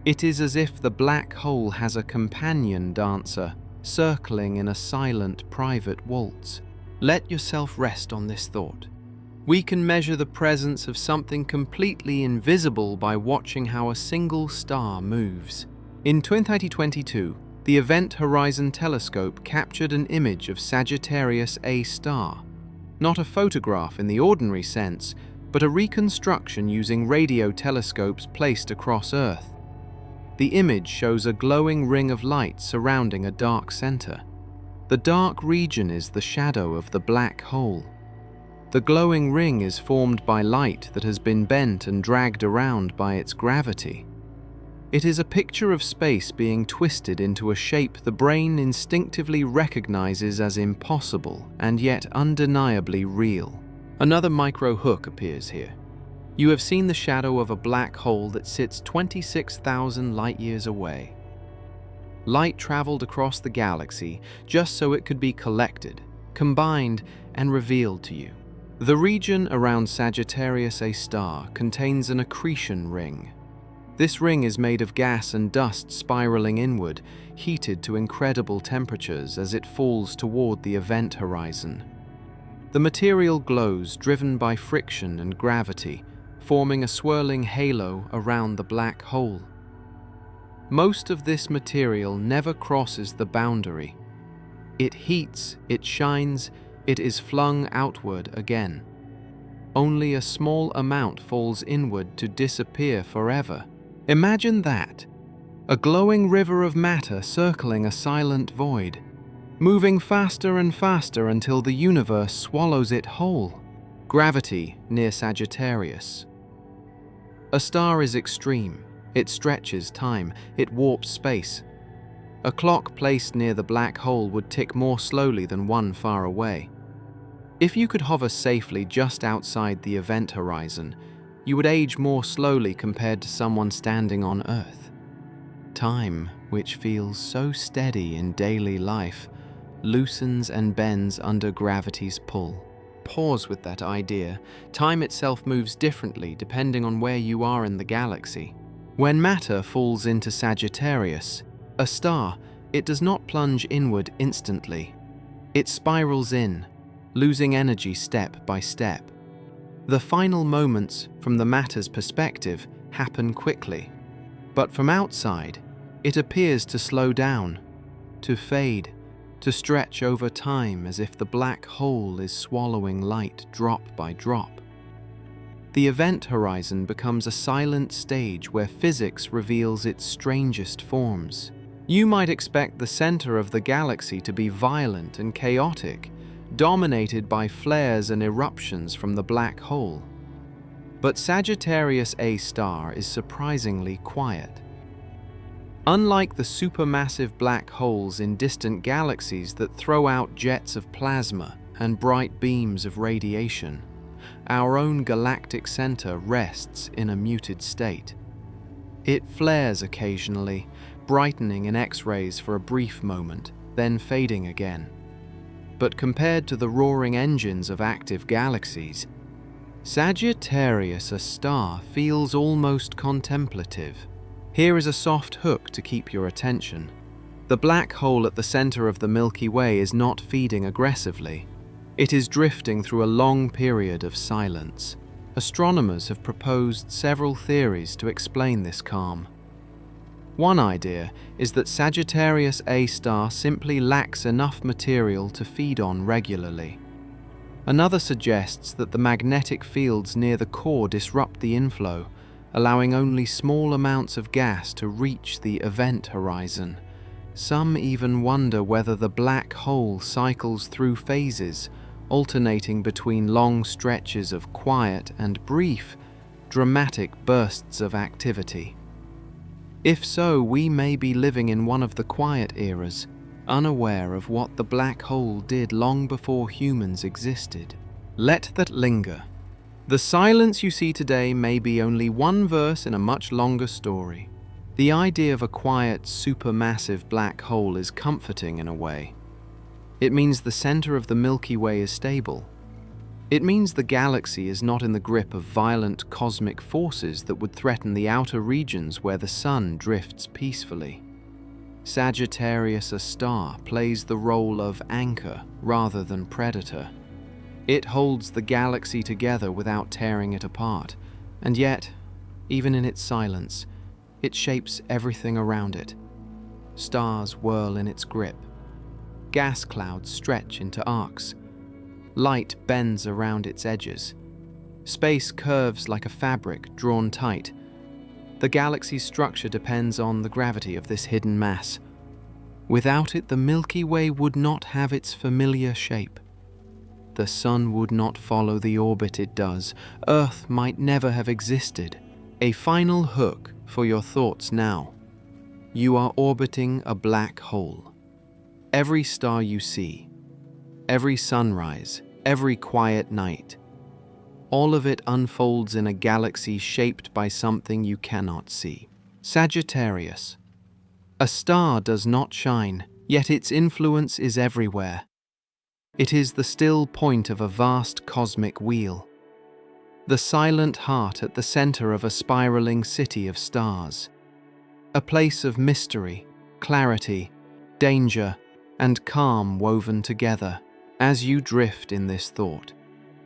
It is as if the black hole has a companion dancer, circling in a silent, private waltz. Let yourself rest on this thought. We can measure the presence of something completely invisible by watching how a single star moves. In 2022, the Event Horizon Telescope captured an image of Sagittarius A star. Not a photograph in the ordinary sense, but a reconstruction using radio telescopes placed across Earth. The image shows a glowing ring of light surrounding a dark center. The dark region is the shadow of the black hole. The glowing ring is formed by light that has been bent and dragged around by its gravity. It is a picture of space being twisted into a shape the brain instinctively recognizes as impossible and yet undeniably real. Another micro hook appears here. You have seen the shadow of a black hole that sits 26,000 light-years away. Light traveled across the galaxy just so it could be collected, combined, and revealed to you. The region around Sagittarius A star contains an accretion ring. This ring is made of gas and dust spiraling inward, heated to incredible temperatures as it falls toward the event horizon. The material glows, driven by friction and gravity, forming a swirling halo around the black hole. Most of this material never crosses the boundary. It heats, it shines, it is flung outward again. Only a small amount falls inward to disappear forever. Imagine that, a glowing river of matter circling a silent void, moving faster and faster until the universe swallows it whole. Gravity near Sagittarius. A star is extreme. It stretches time, it warps space. A clock placed near the black hole would tick more slowly than one far away. If you could hover safely just outside the event horizon, you would age more slowly compared to someone standing on Earth. Time, which feels so steady in daily life, loosens and bends under gravity's pull. Pause with that idea. Time itself moves differently depending on where you are in the galaxy. When matter falls into Sagittarius, a star, it does not plunge inward instantly. It spirals in, losing energy step by step. The final moments, from the matter's perspective, happen quickly. But from outside, it appears to slow down, to fade, to stretch over time as if the black hole is swallowing light drop by drop. The event horizon becomes a silent stage where physics reveals its strangest forms. You might expect the center of the galaxy to be violent and chaotic, dominated by flares and eruptions from the black hole. But Sagittarius A star is surprisingly quiet. Unlike the supermassive black holes in distant galaxies that throw out jets of plasma and bright beams of radiation, our own galactic center rests in a muted state. It flares occasionally, brightening in X-rays for a brief moment, then fading again. But compared to the roaring engines of active galaxies, Sagittarius A star feels almost contemplative. Here is a soft hook to keep your attention. The black hole at the center of the Milky Way is not feeding aggressively. It is drifting through a long period of silence. Astronomers have proposed several theories to explain this calm. One idea is that Sagittarius A star simply lacks enough material to feed on regularly. Another suggests that the magnetic fields near the core disrupt the inflow, allowing only small amounts of gas to reach the event horizon. Some even wonder whether the black hole cycles through phases, alternating between long stretches of quiet and brief, dramatic bursts of activity. If so, we may be living in one of the quiet eras, unaware of what the black hole did long before humans existed. Let that linger. The silence you see today may be only one verse in a much longer story. The idea of a quiet, supermassive black hole is comforting in a way. It means the center of the Milky Way is stable. It means the galaxy is not in the grip of violent cosmic forces that would threaten the outer regions where the sun drifts peacefully. Sagittarius A star plays the role of anchor rather than predator. It holds the galaxy together without tearing it apart, and yet, even in its silence, it shapes everything around it. Stars whirl in its grip. Gas clouds stretch into arcs. Light bends around its edges. Space curves like a fabric drawn tight. The galaxy's structure depends on the gravity of this hidden mass. Without it, the Milky Way would not have its familiar shape. The sun would not follow the orbit it does. Earth might never have existed. A final hook for your thoughts now. You are orbiting a black hole. Every star you see, every sunrise, every quiet night, all of it unfolds in a galaxy shaped by something you cannot see. Sagittarius. A star does not shine, yet its influence is everywhere. It is the still point of a vast cosmic wheel, the silent heart at the center of a spiraling city of stars, a place of mystery, clarity, danger, and calm woven together. As you drift in this thought,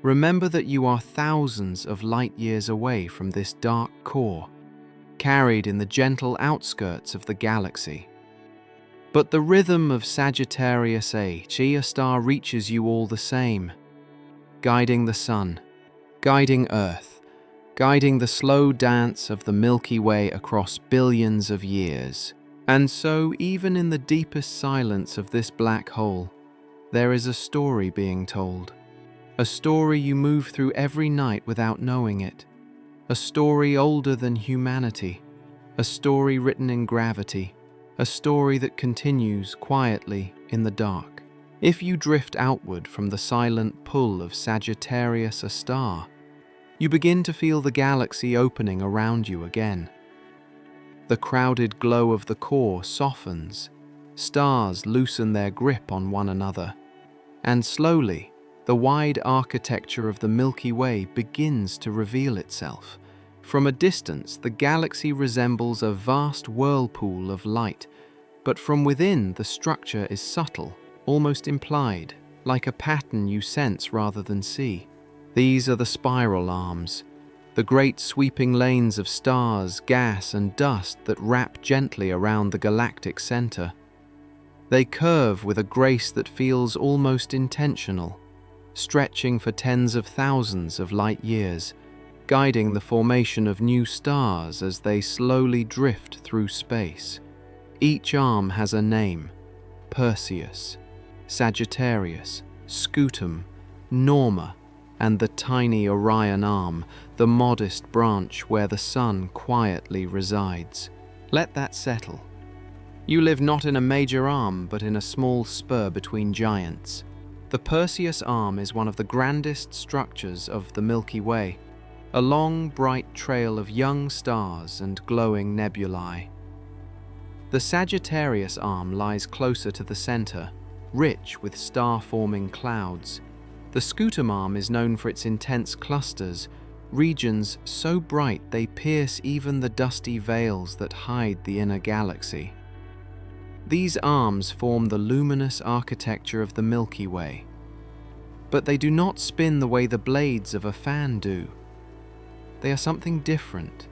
remember that you are thousands of light years away from this dark core, carried in the gentle outskirts of the galaxy. But the rhythm of Sagittarius A star reaches you all the same, guiding the sun, guiding Earth, guiding the slow dance of the Milky Way across billions of years. And so, even in the deepest silence of this black hole, there is a story being told. A story you move through every night without knowing it. A story older than humanity. A story written in gravity. A story that continues quietly in the dark. If you drift outward from the silent pull of Sagittarius A star, you begin to feel the galaxy opening around you again. The crowded glow of the core softens, stars loosen their grip on one another, and slowly, the wide architecture of the Milky Way begins to reveal itself. From a distance, the galaxy resembles a vast whirlpool of light, but from within, the structure is subtle, almost implied, like a pattern you sense rather than see. These are the spiral arms, the great sweeping lanes of stars, gas, and dust that wrap gently around the galactic center. They curve with a grace that feels almost intentional, stretching for tens of thousands of light years, guiding the formation of new stars as they slowly drift through space. Each arm has a name: Perseus, Sagittarius, Scutum, Norma, and the tiny Orion arm, the modest branch where the sun quietly resides. Let that settle. You live not in a major arm, but in a small spur between giants. The Perseus arm is one of the grandest structures of the Milky Way, a long, bright trail of young stars and glowing nebulae. The Sagittarius arm lies closer to the center, rich with star-forming clouds. The Scutum arm is known for its intense clusters, regions so bright they pierce even the dusty veils that hide the inner galaxy. These arms form the luminous architecture of the Milky Way. But they do not spin the way the blades of a fan do. They are something different,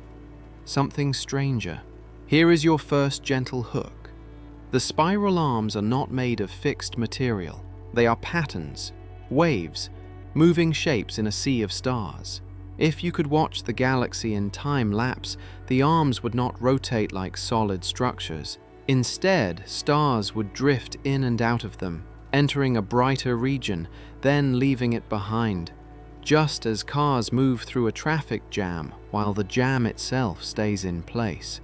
something stranger. Here is your first gentle hook. The spiral arms are not made of fixed material. They are patterns, waves, moving shapes in a sea of stars. If you could watch the galaxy in time lapse, the arms would not rotate like solid structures. Instead, stars would drift in and out of them, entering a brighter region, then leaving it behind, just as cars move through a traffic jam while the jam itself stays in place.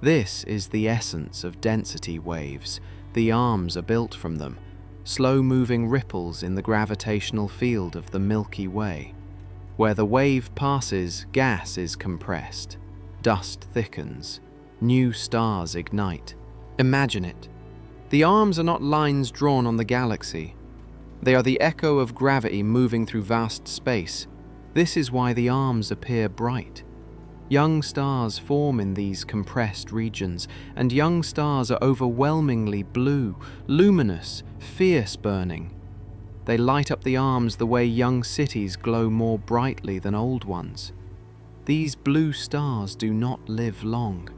This is the essence of density waves. The arms are built from them, slow-moving ripples in the gravitational field of the Milky Way. Where the wave passes, gas is compressed, dust thickens, new stars ignite. Imagine it. The arms are not lines drawn on the galaxy. They are the echo of gravity moving through vast space. This is why the arms appear bright. Young stars form in these compressed regions, and young stars are overwhelmingly blue, luminous, fierce-burning. They light up the arms the way young cities glow more brightly than old ones. These blue stars do not live long.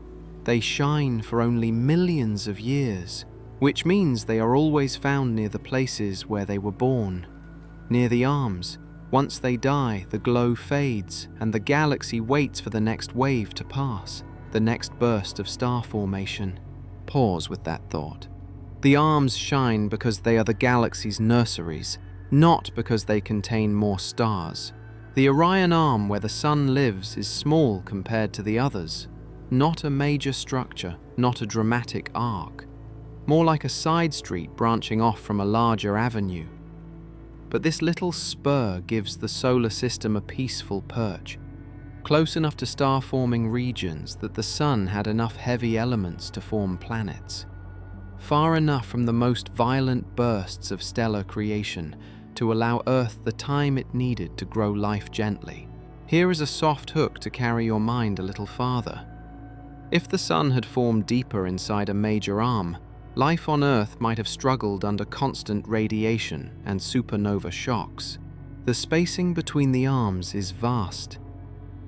They shine for only millions of years, which means they are always found near the places where they were born. Near the arms, once they die, the glow fades and the galaxy waits for the next wave to pass, the next burst of star formation. Pause with that thought. The arms shine because they are the galaxy's nurseries, not because they contain more stars. The Orion arm where the sun lives is small compared to the others. Not a major structure, not a dramatic arc. More like a side street branching off from a larger avenue. But this little spur gives the solar system a peaceful perch, close enough to star-forming regions that the sun had enough heavy elements to form planets. Far enough from the most violent bursts of stellar creation to allow Earth the time it needed to grow life gently. Here is a soft hook to carry your mind a little farther. If the sun had formed deeper inside a major arm, life on Earth might have struggled under constant radiation and supernova shocks. The spacing between the arms is vast.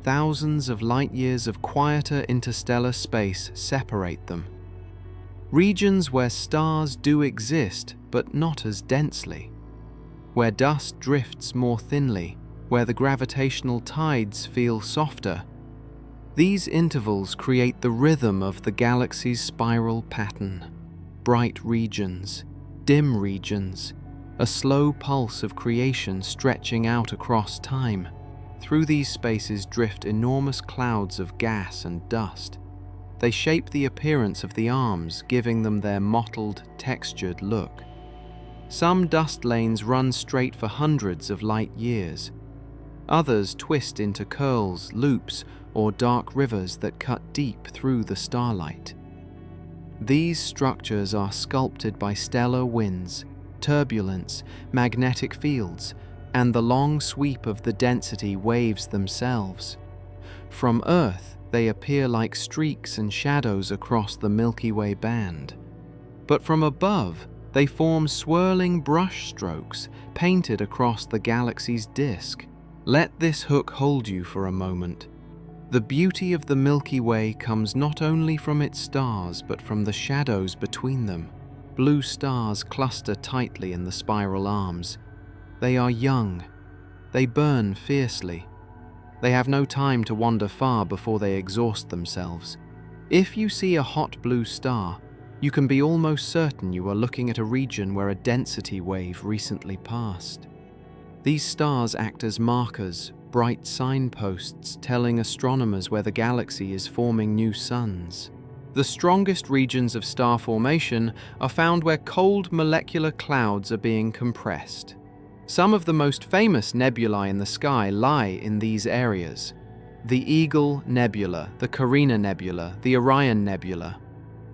Thousands of light-years of quieter interstellar space separate them. Regions where stars do exist, but not as densely. Where dust drifts more thinly, where the gravitational tides feel softer. These intervals create the rhythm of the galaxy's spiral pattern. Bright regions, dim regions, a slow pulse of creation stretching out across time. Through these spaces drift enormous clouds of gas and dust. They shape the appearance of the arms, giving them their mottled, textured look. Some dust lanes run straight for hundreds of light years. Others twist into curls, loops, or dark rivers that cut deep through the starlight. These structures are sculpted by stellar winds, turbulence, magnetic fields, and the long sweep of the density waves themselves. From Earth, they appear like streaks and shadows across the Milky Way band. But from above, they form swirling brush strokes painted across the galaxy's disk. Let this hook hold you for a moment. The beauty of the Milky Way comes not only from its stars, but from the shadows between them. Blue stars cluster tightly in the spiral arms. They are young. They burn fiercely. They have no time to wander far before they exhaust themselves. If you see a hot blue star, you can be almost certain you are looking at a region where a density wave recently passed. These stars act as markers, bright signposts telling astronomers where the galaxy is forming new suns. The strongest regions of star formation are found where cold molecular clouds are being compressed. Some of the most famous nebulae in the sky lie in these areas. The Eagle Nebula, the Carina Nebula, the Orion Nebula.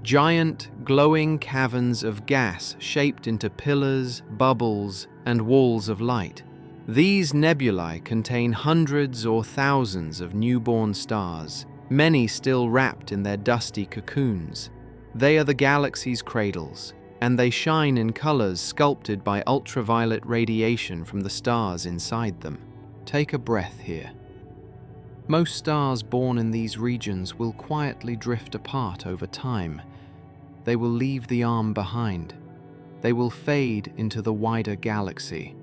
Giant, glowing caverns of gas shaped into pillars, bubbles, and walls of light. These nebulae contain hundreds or thousands of newborn stars, many still wrapped in their dusty cocoons. They are the galaxy's cradles, and they shine in colors sculpted by ultraviolet radiation from the stars inside them. Take a breath here. Most stars born in these regions will quietly drift apart over time. They will leave the arm behind. They will fade into the wider galaxy.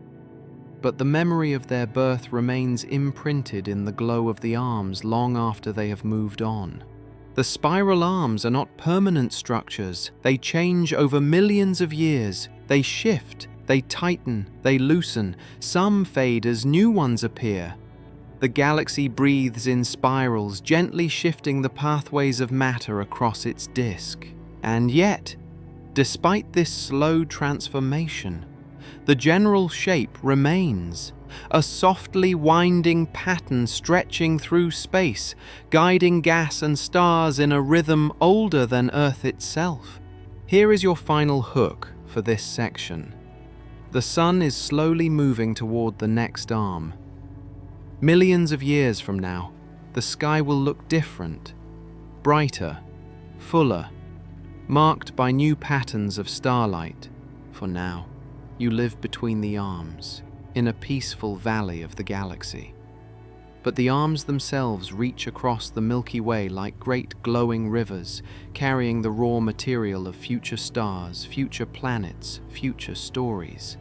But the memory of their birth remains imprinted in the glow of the arms long after they have moved on. The spiral arms are not permanent structures. They change over millions of years. They shift, they tighten, they loosen. Some fade as new ones appear. The galaxy breathes in spirals, gently shifting the pathways of matter across its disk. And yet, despite this slow transformation, the general shape remains, a softly winding pattern stretching through space, guiding gas and stars in a rhythm older than Earth itself. Here is your final hook for this section. The sun is slowly moving toward the next arm. Millions of years from now, the sky will look different, brighter, fuller, marked by new patterns of starlight. For now, you live between the arms, in a peaceful valley of the galaxy. But the arms themselves reach across the Milky Way like great glowing rivers, carrying the raw material of future stars, future planets, future stories.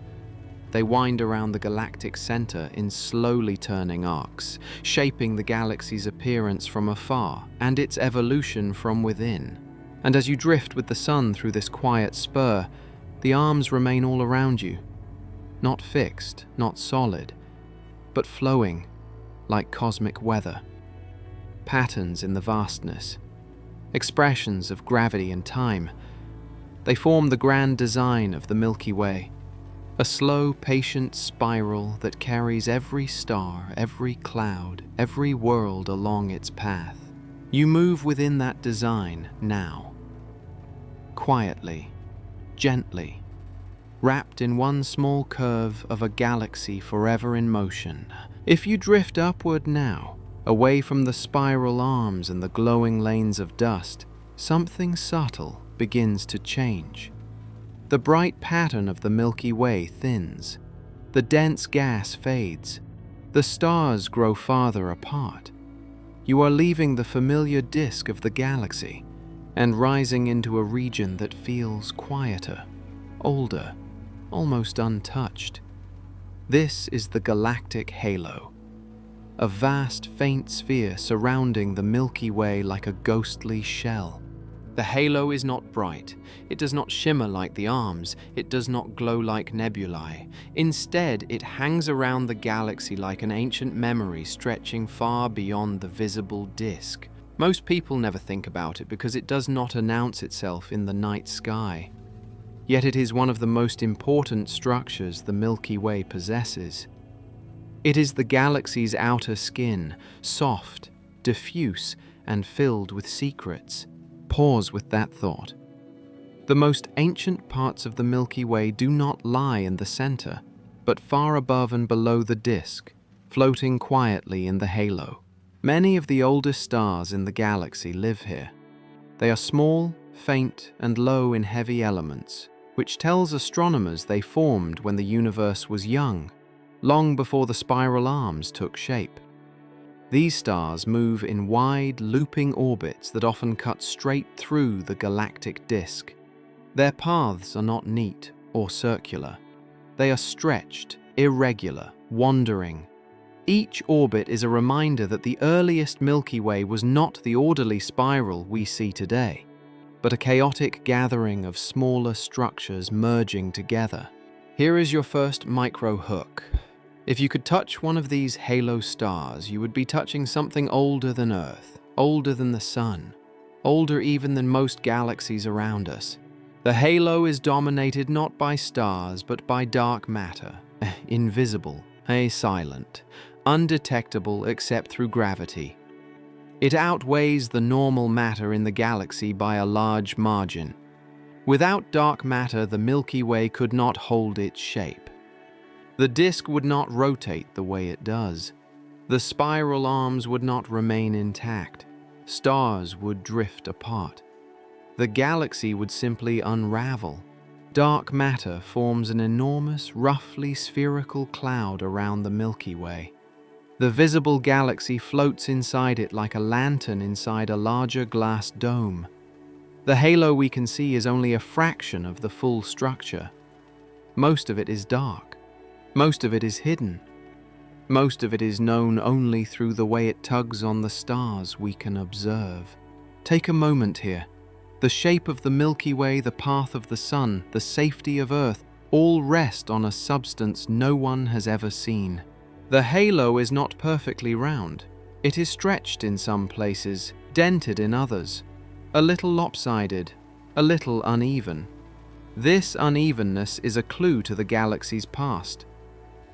They wind around the galactic center in slowly turning arcs, shaping the galaxy's appearance from afar and its evolution from within. And as you drift with the sun through this quiet spur, the arms remain all around you, not fixed, not solid, but flowing like cosmic weather. Patterns in the vastness, expressions of gravity and time. They form the grand design of the Milky Way, a slow, patient spiral that carries every star, every cloud, every world along its path. You move within that design now, quietly, gently, wrapped in one small curve of a galaxy forever in motion. If you drift upward now, away from the spiral arms and the glowing lanes of dust, something subtle begins to change. The bright pattern of the Milky Way thins. The dense gas fades. The stars grow farther apart. You are leaving the familiar disk of the galaxy and rising into a region that feels quieter, older, almost untouched. This is the galactic halo, a vast, faint sphere surrounding the Milky Way like a ghostly shell. The halo is not bright. It does not shimmer like the arms. It does not glow like nebulae. Instead, it hangs around the galaxy like an ancient memory stretching far beyond the visible disk. Most people never think about it because it does not announce itself in the night sky. Yet it is one of the most important structures the Milky Way possesses. It is the galaxy's outer skin, soft, diffuse, and filled with secrets. Pause with that thought. The most ancient parts of the Milky Way do not lie in the center, but far above and below the disk, floating quietly in the halo. Many of the oldest stars in the galaxy live here. They are small, faint, and low in heavy elements, which tells astronomers they formed when the universe was young, long before the spiral arms took shape. These stars move in wide, looping orbits that often cut straight through the galactic disk. Their paths are not neat or circular. They are stretched, irregular, wandering. Each orbit is a reminder that the earliest Milky Way was not the orderly spiral we see today, but a chaotic gathering of smaller structures merging together. Here is your first micro hook. If you could touch one of these halo stars, you would be touching something older than Earth, older than the Sun, older even than most galaxies around us. The halo is dominated not by stars, but by dark matter, invisible, silent, undetectable except through gravity. It outweighs the normal matter in the galaxy by a large margin. Without dark matter, the Milky Way could not hold its shape. The disk would not rotate the way it does. The spiral arms would not remain intact. Stars would drift apart. the galaxy would simply unravel. Dark matter forms an enormous, roughly spherical cloud around the Milky Way. The visible galaxy floats inside it like a lantern inside a larger glass dome. The halo we can see is only a fraction of the full structure. Most of it is dark. Most of it is hidden. Most of it is known only through the way it tugs on the stars we can observe. Take a moment here. The shape of the Milky Way, the path of the sun, the safety of Earth, all rest on a substance no one has ever seen. The halo is not perfectly round. It is stretched in some places, dented in others, a little lopsided, a little uneven. This unevenness is a clue to the galaxy's past.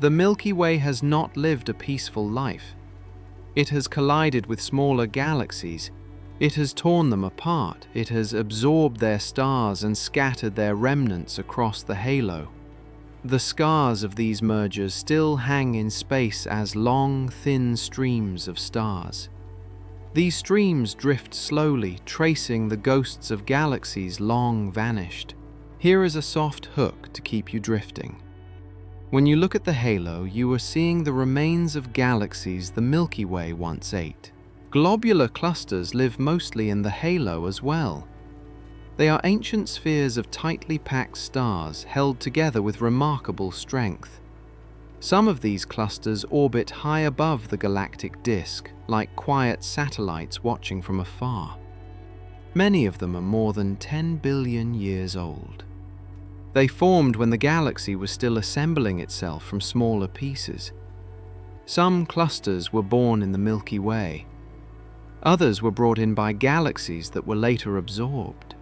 The Milky Way has not lived a peaceful life. It has collided with smaller galaxies. It has torn them apart. It has absorbed their stars and scattered their remnants across the halo. The scars of these mergers still hang in space as long, thin streams of stars. These streams drift slowly, tracing the ghosts of galaxies long vanished. Here is a soft hook to keep you drifting. When you look at the halo, you are seeing the remains of galaxies the Milky Way once ate. Globular clusters live mostly in the halo as well. They are ancient spheres of tightly packed stars held together with remarkable strength. Some of these clusters orbit high above the galactic disk, like quiet satellites watching from afar. Many of them are more than 10 billion years old. They formed when the galaxy was still assembling itself from smaller pieces. Some clusters were born in the Milky Way. Others were brought in by galaxies that were later absorbed.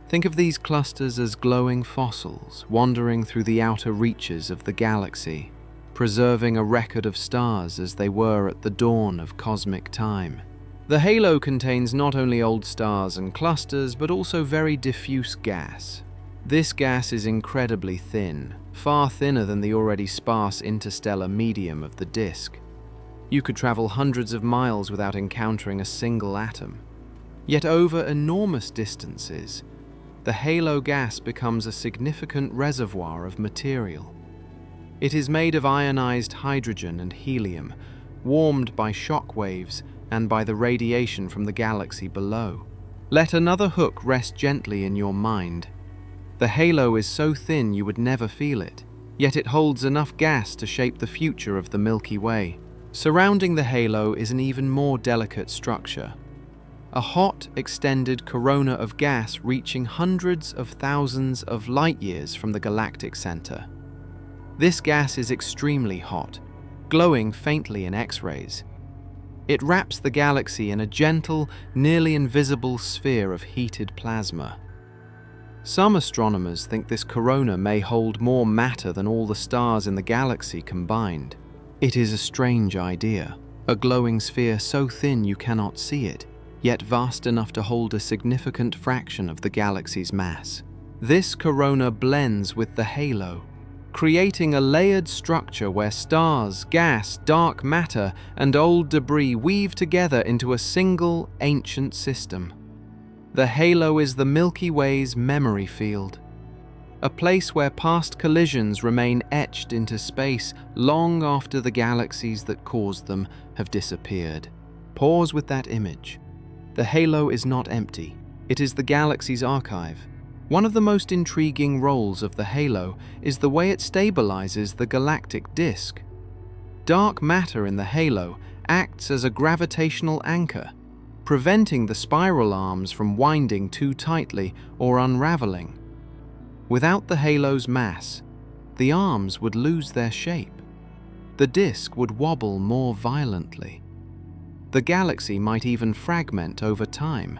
Think of these clusters as glowing fossils wandering through the outer reaches of the galaxy, preserving a record of stars as they were at the dawn of cosmic time. The halo contains not only old stars and clusters, but also very diffuse gas. This gas is incredibly thin, far thinner than the already sparse interstellar medium of the disk. You could travel hundreds of miles without encountering a single atom. Yet over enormous distances, the halo gas becomes a significant reservoir of material. It is made of ionized hydrogen and helium, warmed by shock waves and by the radiation from the galaxy below. Let another hook rest gently in your mind. The halo is so thin you would never feel it, yet it holds enough gas to shape the future of the Milky Way. Surrounding the halo is an even more delicate structure. A hot, extended corona of gas reaching hundreds of thousands of light-years from the galactic center. This gas is extremely hot, glowing faintly in X-rays. It wraps the galaxy in a gentle, nearly invisible sphere of heated plasma. Some astronomers think this corona may hold more matter than all the stars in the galaxy combined. It is a strange idea, a glowing sphere so thin you cannot see it, yet vast enough to hold a significant fraction of the galaxy's mass. This corona blends with the halo, creating a layered structure where stars, gas, dark matter, and old debris weave together into a single ancient system. The halo is the Milky Way's memory field, a place where past collisions remain etched into space long after the galaxies that caused them have disappeared. Pause with that image. The halo is not empty. It is the galaxy's archive. One of the most intriguing roles of the halo is the way it stabilizes the galactic disk. Dark matter in the halo acts as a gravitational anchor, preventing the spiral arms from winding too tightly or unraveling. Without the halo's mass, the arms would lose their shape. The disk would wobble more violently. The galaxy might even fragment over time.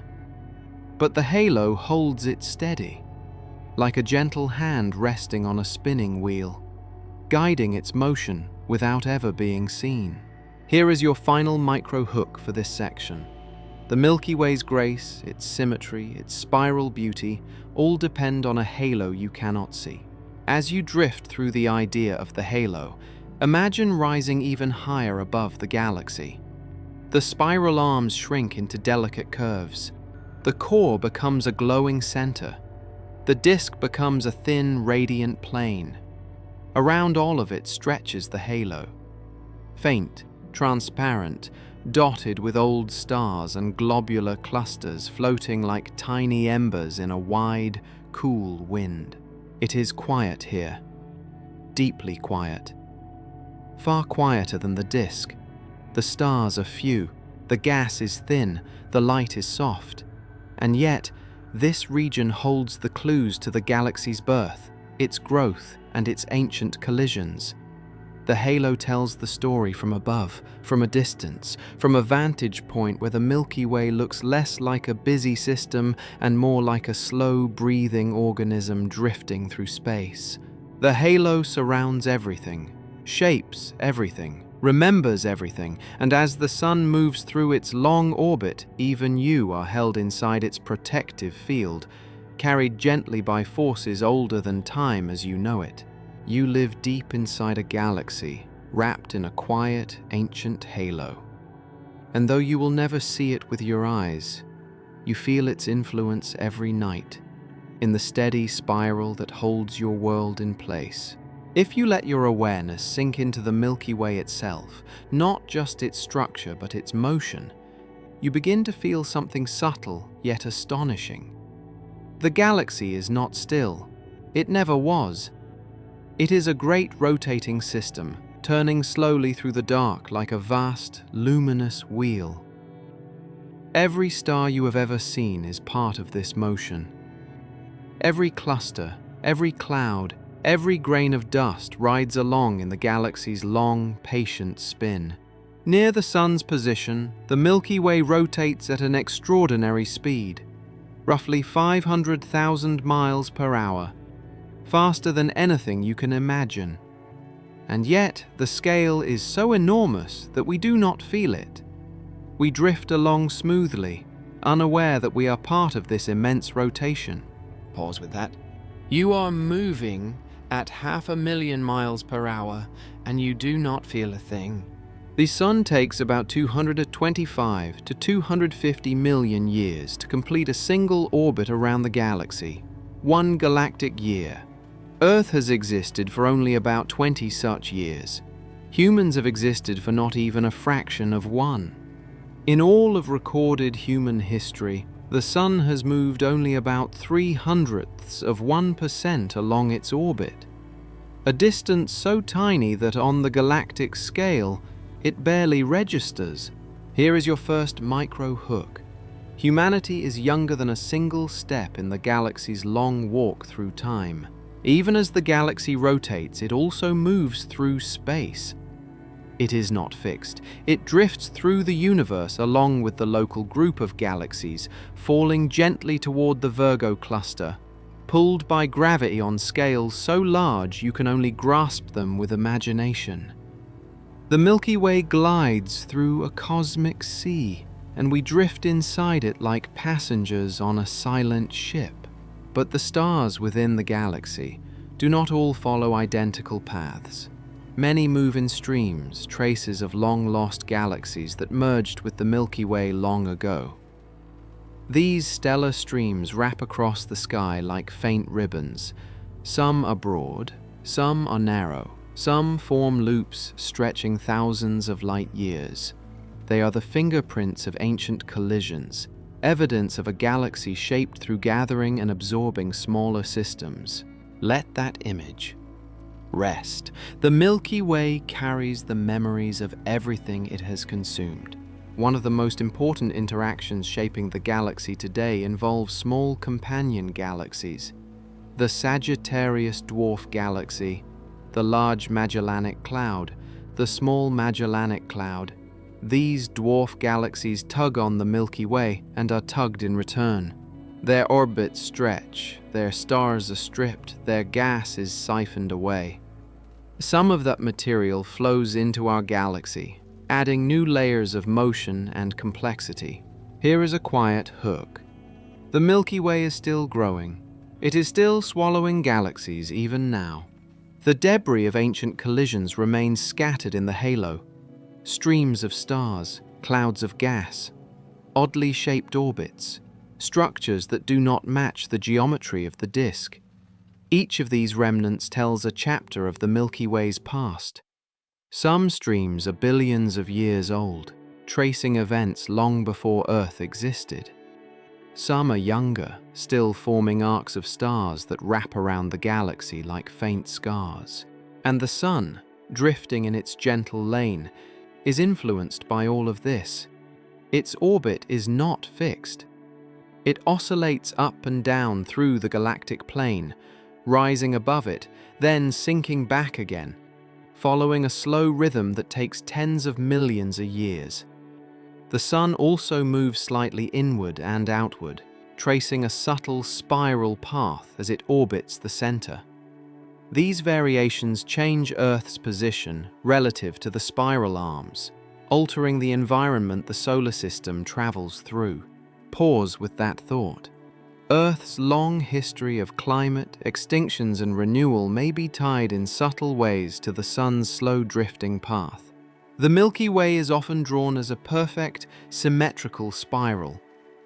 But the halo holds it steady, like a gentle hand resting on a spinning wheel, guiding its motion without ever being seen. Here is your final micro hook for this section. The Milky Way's grace, its symmetry, its spiral beauty, all depend on a halo you cannot see. As you drift through the idea of the halo, imagine rising even higher above the galaxy. The spiral arms shrink into delicate curves. The core becomes a glowing center. The disk becomes a thin, radiant plane. Around all of it stretches the halo. Faint, transparent, dotted with old stars and globular clusters floating like tiny embers in a wide, cool wind. It is quiet here. Deeply quiet. Far quieter than the disk. The stars are few, the gas is thin, the light is soft. And yet, this region holds the clues to the galaxy's birth, its growth, and its ancient collisions. The halo tells the story from above, from a distance, from a vantage point where the Milky Way looks less like a busy system and more like a slow-breathing organism drifting through space. The halo surrounds everything, shapes everything, remembers everything, and as the sun moves through its long orbit, even you are held inside its protective field, carried gently by forces older than time as you know it. You live deep inside a galaxy, wrapped in a quiet, ancient halo. And though you will never see it with your eyes, you feel its influence every night, in the steady spiral that holds your world in place. If you let your awareness sink into the Milky Way itself, not just its structure but its motion, you begin to feel something subtle yet astonishing. The galaxy is not still. It never was. It is a great rotating system, turning slowly through the dark like a vast, luminous wheel. Every star you have ever seen is part of this motion. Every cluster, every cloud, every grain of dust rides along in the galaxy's long, patient spin. Near the sun's position, the Milky Way rotates at an extraordinary speed, roughly 500,000 miles per hour. Faster than anything you can imagine. And yet, the scale is so enormous that we do not feel it. We drift along smoothly, unaware that we are part of this immense rotation. Pause with that. You are moving at 500,000 miles per hour, and you do not feel a thing. The sun takes about 225 to 250 million years to complete a single orbit around the galaxy. One galactic year. Earth has existed for only about 20 such years. Humans have existed for not even a fraction of one. In all of recorded human history, the Sun has moved only about 0.03% along its orbit. A distance so tiny that on the galactic scale, it barely registers. Here is your first micro hook. Humanity is younger than a single step in the galaxy's long walk through time. Even as the galaxy rotates, it also moves through space. It is not fixed. It drifts through the universe along with the local group of galaxies, falling gently toward the Virgo cluster, pulled by gravity on scales so large you can only grasp them with imagination. The Milky Way glides through a cosmic sea, and we drift inside it like passengers on a silent ship. But the stars within the galaxy do not all follow identical paths. Many move in streams, traces of long-lost galaxies that merged with the Milky Way long ago. These stellar streams wrap across the sky like faint ribbons. Some are broad, some are narrow, some form loops stretching thousands of light years. They are the fingerprints of ancient collisions, evidence of a galaxy shaped through gathering and absorbing smaller systems. Let that image rest. The Milky Way carries the memories of everything it has consumed. One of the most important interactions shaping the galaxy today involves small companion galaxies. The Sagittarius Dwarf Galaxy, the Large Magellanic Cloud, the Small Magellanic Cloud. These dwarf galaxies tug on the Milky Way and are tugged in return. Their orbits stretch, their stars are stripped, their gas is siphoned away. Some of that material flows into our galaxy, adding new layers of motion and complexity. Here is a quiet hook. The Milky Way is still growing. It is still swallowing galaxies even now. The debris of ancient collisions remains scattered in the halo. Streams of stars, clouds of gas, oddly shaped orbits. structures that do not match the geometry of the disk. Each of these remnants tells a chapter of the Milky Way's past. Some streams are billions of years old, tracing events long before Earth existed. Some are younger, still forming arcs of stars that wrap around the galaxy like faint scars. And the Sun, drifting in its gentle lane, is influenced by all of this. Its orbit is not fixed. It oscillates up and down through the galactic plane, rising above it, then sinking back again, following a slow rhythm that takes tens of millions of years. The Sun also moves slightly inward and outward, tracing a subtle spiral path as it orbits the center. These variations change Earth's position relative to the spiral arms, altering the environment the solar system travels through. Pause with that thought. Earth's long history of climate, extinctions and renewal may be tied in subtle ways to the Sun's slow drifting path. The Milky Way is often drawn as a perfect, symmetrical spiral.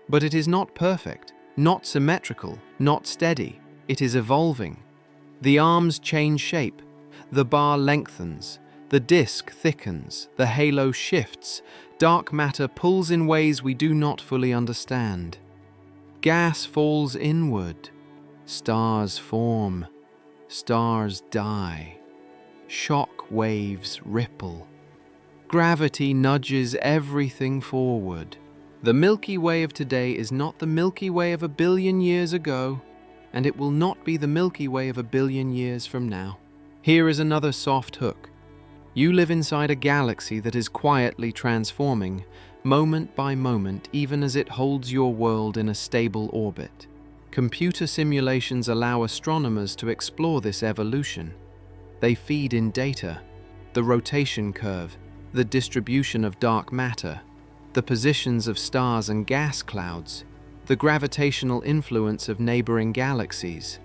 But it is not perfect, not symmetrical, not steady. It is evolving. The arms change shape, the bar lengthens, the disk thickens, the halo shifts, dark matter pulls in ways we do not fully understand. Gas falls inward, stars form, stars die, shock waves ripple. Gravity nudges everything forward. The Milky Way of today is not the Milky Way of a billion years ago, and it will not be the Milky Way of a billion years from now. Here is another soft hook. You live inside a galaxy that is quietly transforming, moment by moment, even as it holds your world in a stable orbit. Computer simulations allow astronomers to explore this evolution. They feed in data, the rotation curve, the distribution of dark matter, the positions of stars and gas clouds, the gravitational influence of neighboring galaxies.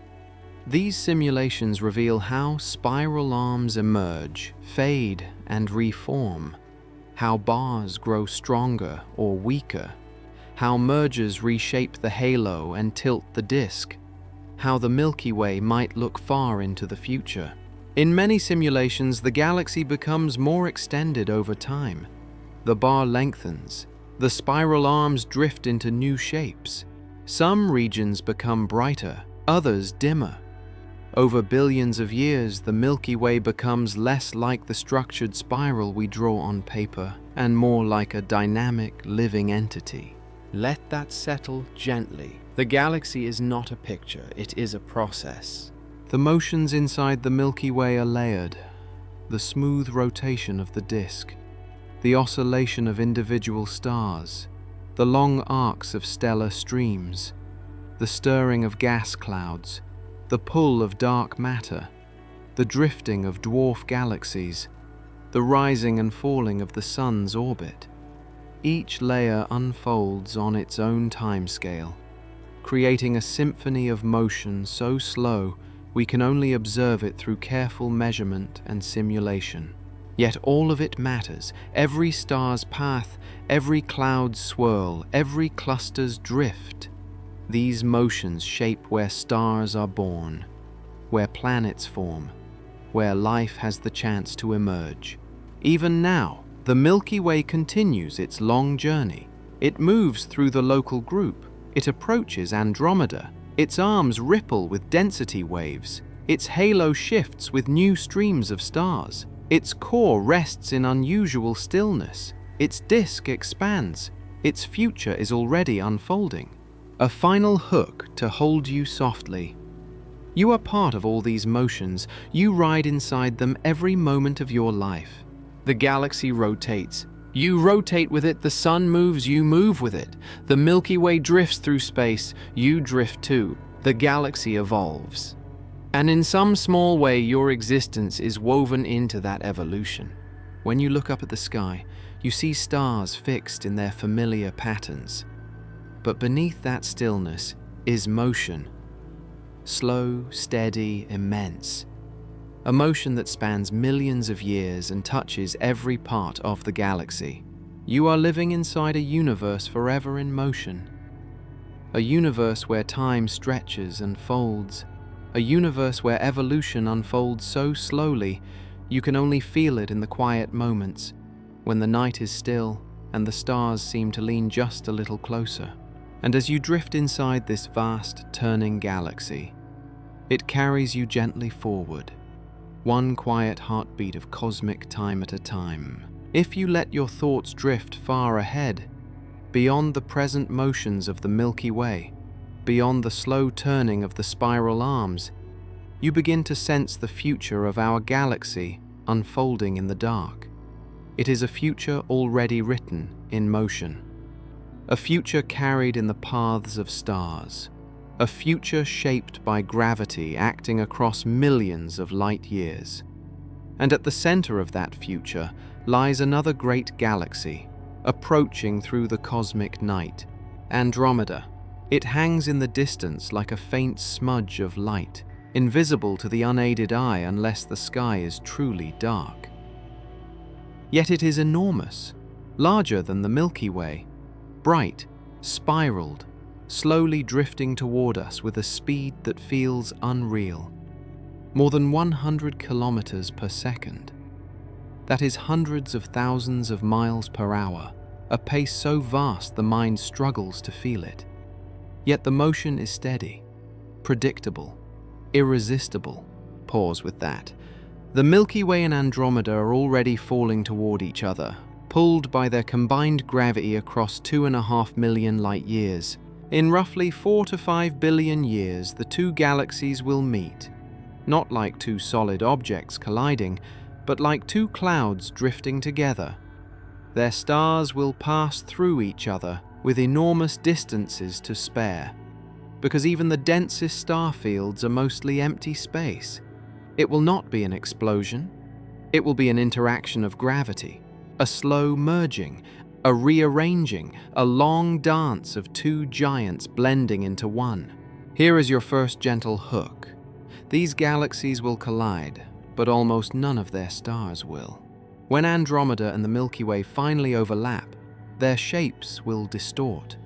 These simulations reveal how spiral arms emerge, fade, and reform, how bars grow stronger or weaker, how mergers reshape the halo and tilt the disk, how the Milky Way might look far into the future. In many simulations, the galaxy becomes more extended over time. The bar lengthens, the spiral arms drift into new shapes. Some regions become brighter, others dimmer. Over billions of years, the Milky Way becomes less like the structured spiral we draw on paper and more like a dynamic, living entity. Let that settle gently. The galaxy is not a picture, it is a process. The motions inside the Milky Way are layered. The smooth rotation of the disk, the oscillation of individual stars, the long arcs of stellar streams, the stirring of gas clouds, the pull of dark matter, the drifting of dwarf galaxies, the rising and falling of the Sun's orbit. Each layer unfolds on its own timescale, creating a symphony of motion so slow we can only observe it through careful measurement and simulation. Yet all of it matters. Every star's path, every cloud's swirl, every cluster's drift. These motions shape where stars are born, where planets form, where life has the chance to emerge. Even now, the Milky Way continues its long journey. It moves through the local group. It approaches Andromeda. Its arms ripple with density waves. Its halo shifts with new streams of stars. Its core rests in unusual stillness. Its disk expands. Its future is already unfolding. A final hook to hold you softly. You are part of all these motions. You ride inside them every moment of your life. The galaxy rotates. You rotate with it. The Sun moves. You move with it. The Milky Way drifts through space. You drift too. The galaxy evolves. And in some small way, your existence is woven into that evolution. When you look up at the sky, you see stars fixed in their familiar patterns. But beneath that stillness is motion. Slow, steady, immense. A motion that spans millions of years and touches every part of the galaxy. You are living inside a universe forever in motion. a universe where time stretches and folds, a universe where evolution unfolds so slowly you can only feel it in the quiet moments, when the night is still and the stars seem to lean just a little closer. And as you drift inside this vast, turning galaxy, it carries you gently forward, one quiet heartbeat of cosmic time at a time. If you let your thoughts drift far ahead, beyond the present motions of the Milky Way, beyond the slow turning of the spiral arms, you begin to sense the future of our galaxy unfolding in the dark. It is a future already written in motion. A future carried in the paths of stars. A future shaped by gravity acting across millions of light years. And at the center of that future lies another great galaxy, approaching through the cosmic night, Andromeda. It hangs in the distance like a faint smudge of light, invisible to the unaided eye unless the sky is truly dark. Yet it is enormous, larger than the Milky Way, bright, spiraled, slowly drifting toward us with a speed that feels unreal. More than 100 kilometers per second. That is hundreds of thousands of miles per hour, a pace so vast the mind struggles to feel it. Yet the motion is steady, predictable, irresistible. Pause with that. The Milky Way and Andromeda are already falling toward each other, pulled by their combined gravity across 2.5 million light-years. In roughly 4 to 5 billion years, the two galaxies will meet, not like two solid objects colliding, but like two clouds drifting together. Their stars will pass through each other with enormous distances to spare, because even the densest star fields are mostly empty space. It will not be an explosion. It will be an interaction of gravity, a slow merging, a rearranging, a long dance of two giants blending into one. Here is your first gentle hook. These galaxies will collide, but almost none of their stars will. When Andromeda and the Milky Way finally overlap, their shapes will distort.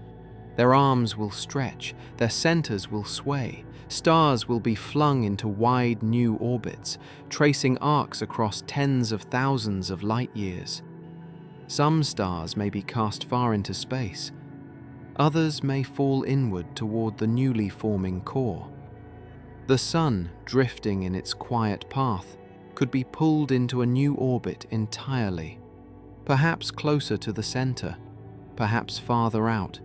Their arms will stretch, their centers will sway, stars will be flung into wide new orbits, tracing arcs across tens of thousands of light years. Some stars may be cast far into space. Others may fall inward toward the newly forming core. The Sun, drifting in its quiet path, could be pulled into a new orbit entirely, perhaps closer to the center, perhaps farther out,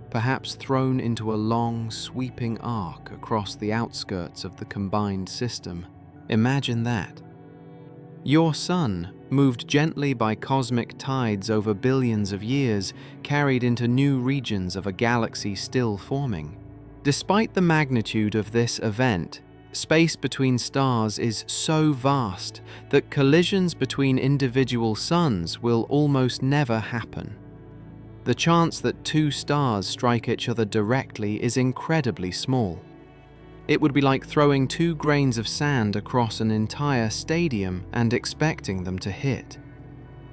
perhaps thrown into a long, sweeping arc across the outskirts of the combined system. Imagine that. Your Sun, moved gently by cosmic tides over billions of years, carried into new regions of a galaxy still forming. Despite the magnitude of this event, space between stars is so vast that collisions between individual suns will almost never happen. The chance that two stars strike each other directly is incredibly small. It would be like throwing 2 grains of sand across an entire stadium and expecting them to hit.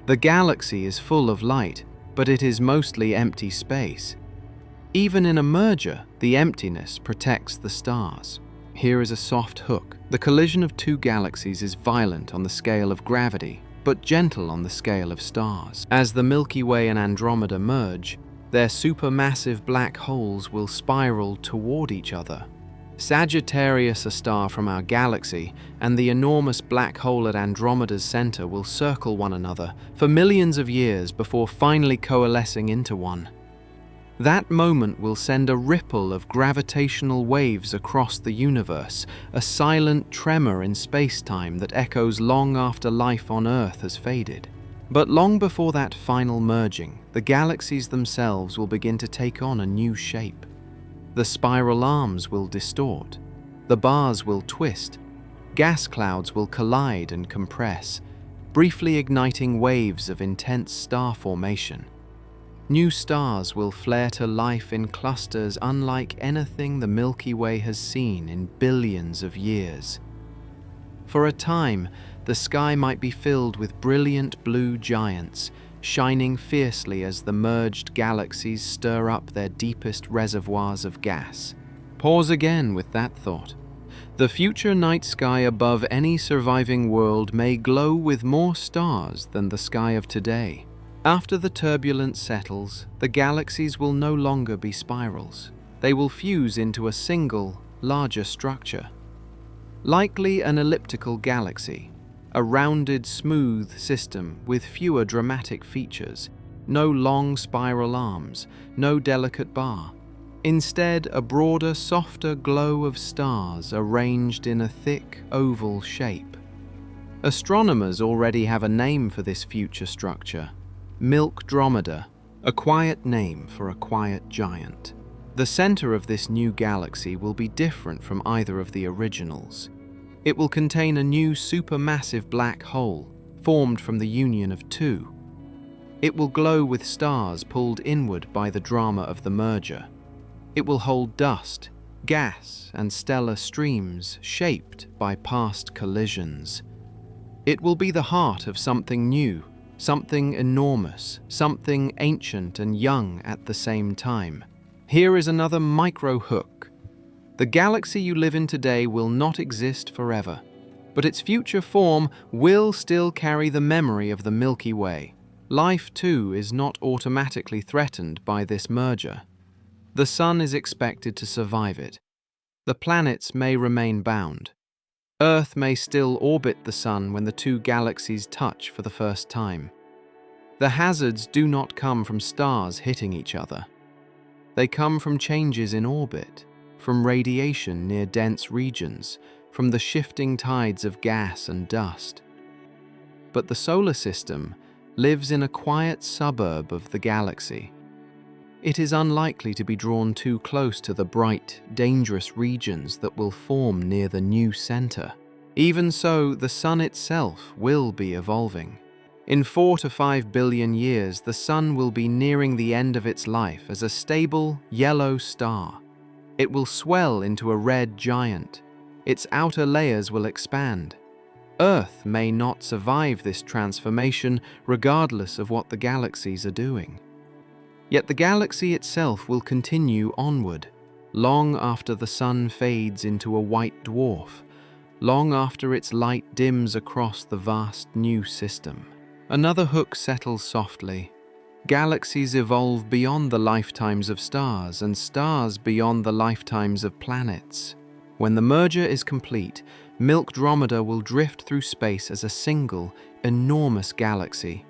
The galaxy is full of light, but it is mostly empty space. Even in a merger, the emptiness protects the stars. Here is a soft hook. The collision of two galaxies is violent on the scale of gravity, but gentle on the scale of stars. As the Milky Way and Andromeda merge, their supermassive black holes will spiral toward each other. Sagittarius, a star from our galaxy, and the enormous black hole at Andromeda's center will circle one another for millions of years before finally coalescing into one. That moment will send a ripple of gravitational waves across the universe, a silent tremor in space-time that echoes long after life on Earth has faded. But long before that final merging, the galaxies themselves will begin to take on a new shape. The spiral arms will distort, the bars will twist, gas clouds will collide and compress, briefly igniting waves of intense star formation. New stars will flare to life in clusters unlike anything the Milky Way has seen in billions of years. For a time, the sky might be filled with brilliant blue giants, shining fiercely as the merged galaxies stir up their deepest reservoirs of gas. Pause again with that thought. The future night sky above any surviving world may glow with more stars than the sky of today. After the turbulence settles, the galaxies will no longer be spirals. They will fuse into a single, larger structure. Likely an elliptical galaxy, a rounded, smooth system with fewer dramatic features, no long spiral arms, no delicate bar. Instead, a broader, softer glow of stars arranged in a thick, oval shape. Astronomers already have a name for this future structure: Milky, a quiet name for a quiet giant. The center of this new galaxy will be different from either of the originals. It will contain a new supermassive black hole, formed from the union of two. It will glow with stars pulled inward by the drama of the merger. It will hold dust, gas, and stellar streams shaped by past collisions. It will be the heart of something new, something enormous, something ancient and young at the same time. Here is another micro hook. The galaxy you live in today will not exist forever, but its future form will still carry the memory of the Milky Way. Life, too, is not automatically threatened by this merger. The Sun is expected to survive it. The planets may remain bound. Earth may still orbit the Sun when the two galaxies touch for the first time. The hazards do not come from stars hitting each other. They come from changes in orbit, from radiation near dense regions, from the shifting tides of gas and dust. But the solar system lives in a quiet suburb of the galaxy. It is unlikely to be drawn too close to the bright, dangerous regions that will form near the new center. Even so, the Sun itself will be evolving. In 4 to 5 billion years, the Sun will be nearing the end of its life as a stable, yellow star. It will swell into a red giant. Its outer layers will expand. Earth may not survive this transformation regardless of what the galaxies are doing. Yet the galaxy itself will continue onward, long after the Sun fades into a white dwarf, long after its light dims across the vast new system. Another hook settles softly. Galaxies evolve beyond the lifetimes of stars, and stars beyond the lifetimes of planets. When the merger is complete, Milky will drift through space as a single, enormous galaxy.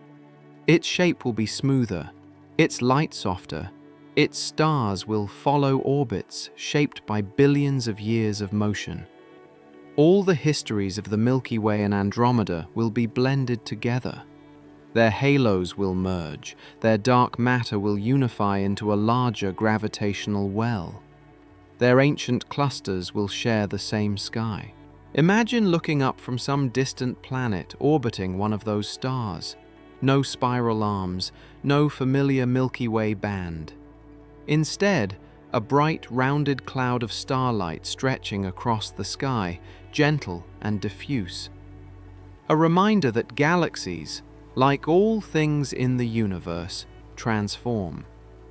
Its shape will be smoother, its light softer, its stars will follow orbits shaped by billions of years of motion. All the histories of the Milky Way and Andromeda will be blended together. Their halos will merge, their dark matter will unify into a larger gravitational well. Their ancient clusters will share the same sky. Imagine looking up from some distant planet orbiting one of those stars. No spiral arms, no familiar Milky Way band. Instead, a bright, rounded cloud of starlight stretching across the sky, gentle and diffuse. A reminder that galaxies, like all things in the universe, transform.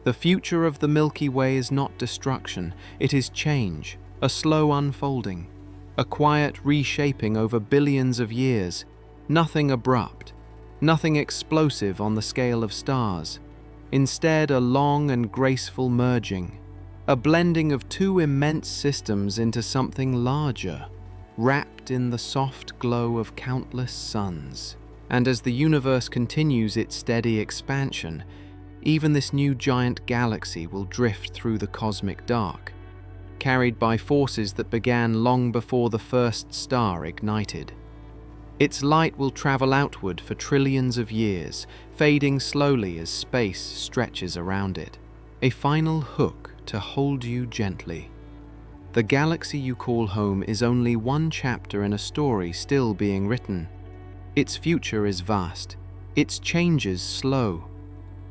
The future of the Milky Way is not destruction, it is change, a slow unfolding, a quiet reshaping over billions of years, nothing abrupt, nothing explosive on the scale of stars. Instead, a long and graceful merging, a blending of two immense systems into something larger, wrapped in the soft glow of countless suns. And as the universe continues its steady expansion, even this new giant galaxy will drift through the cosmic dark, carried by forces that began long before the first star ignited. Its light will travel outward for trillions of years, fading slowly as space stretches around it. A final hook to hold you gently. The galaxy you call home is only one chapter in a story still being written. Its future is vast, its changes slow,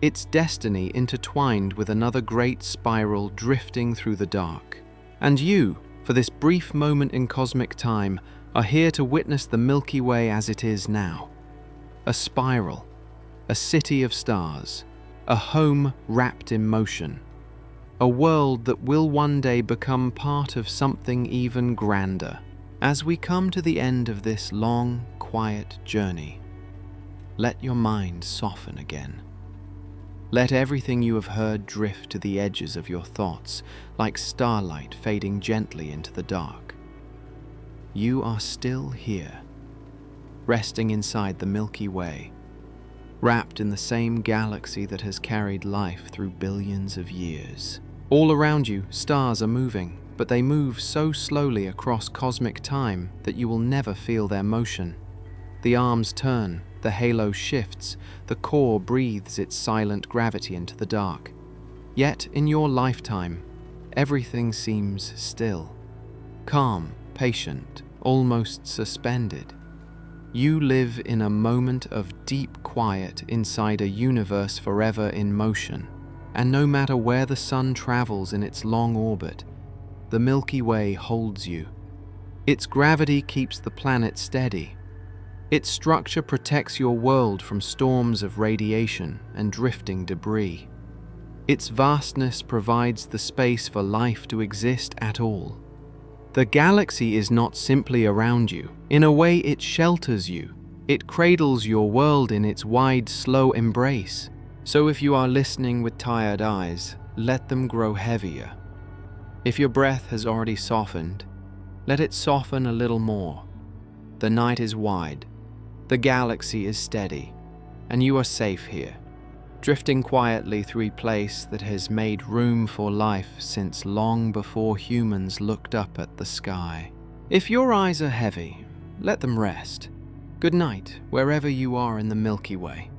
its destiny intertwined with another great spiral drifting through the dark. And you, for this brief moment in cosmic time, are here to witness the Milky Way as it is now. A spiral, a city of stars, a home wrapped in motion, a world that will one day become part of something even grander. As we come to the end of this long, quiet journey, let your mind soften again. Let everything you have heard drift to the edges of your thoughts, like starlight fading gently into the dark. You are still here, resting inside the Milky Way, wrapped in the same galaxy that has carried life through billions of years. All around you, stars are moving, but they move so slowly across cosmic time that you will never feel their motion. The arms turn, the halo shifts, the core breathes its silent gravity into the dark. Yet, in your lifetime, everything seems still, calm, patient, almost suspended. You live in a moment of deep quiet inside a universe forever in motion, and no matter where the sun travels in its long orbit, the Milky Way holds you. Its gravity keeps the planet steady. Its structure protects your world from storms of radiation and drifting debris. Its vastness provides the space for life to exist at all. The galaxy is not simply around you. In a way, it shelters you. It cradles your world in its wide, slow embrace. So if you are listening with tired eyes, let them grow heavier. If your breath has already softened, let it soften a little more. The night is wide. The galaxy is steady, and you are safe here, drifting quietly through a place that has made room for life since long before humans looked up at the sky. If your eyes are heavy, let them rest. Good night, wherever you are in the Milky Way.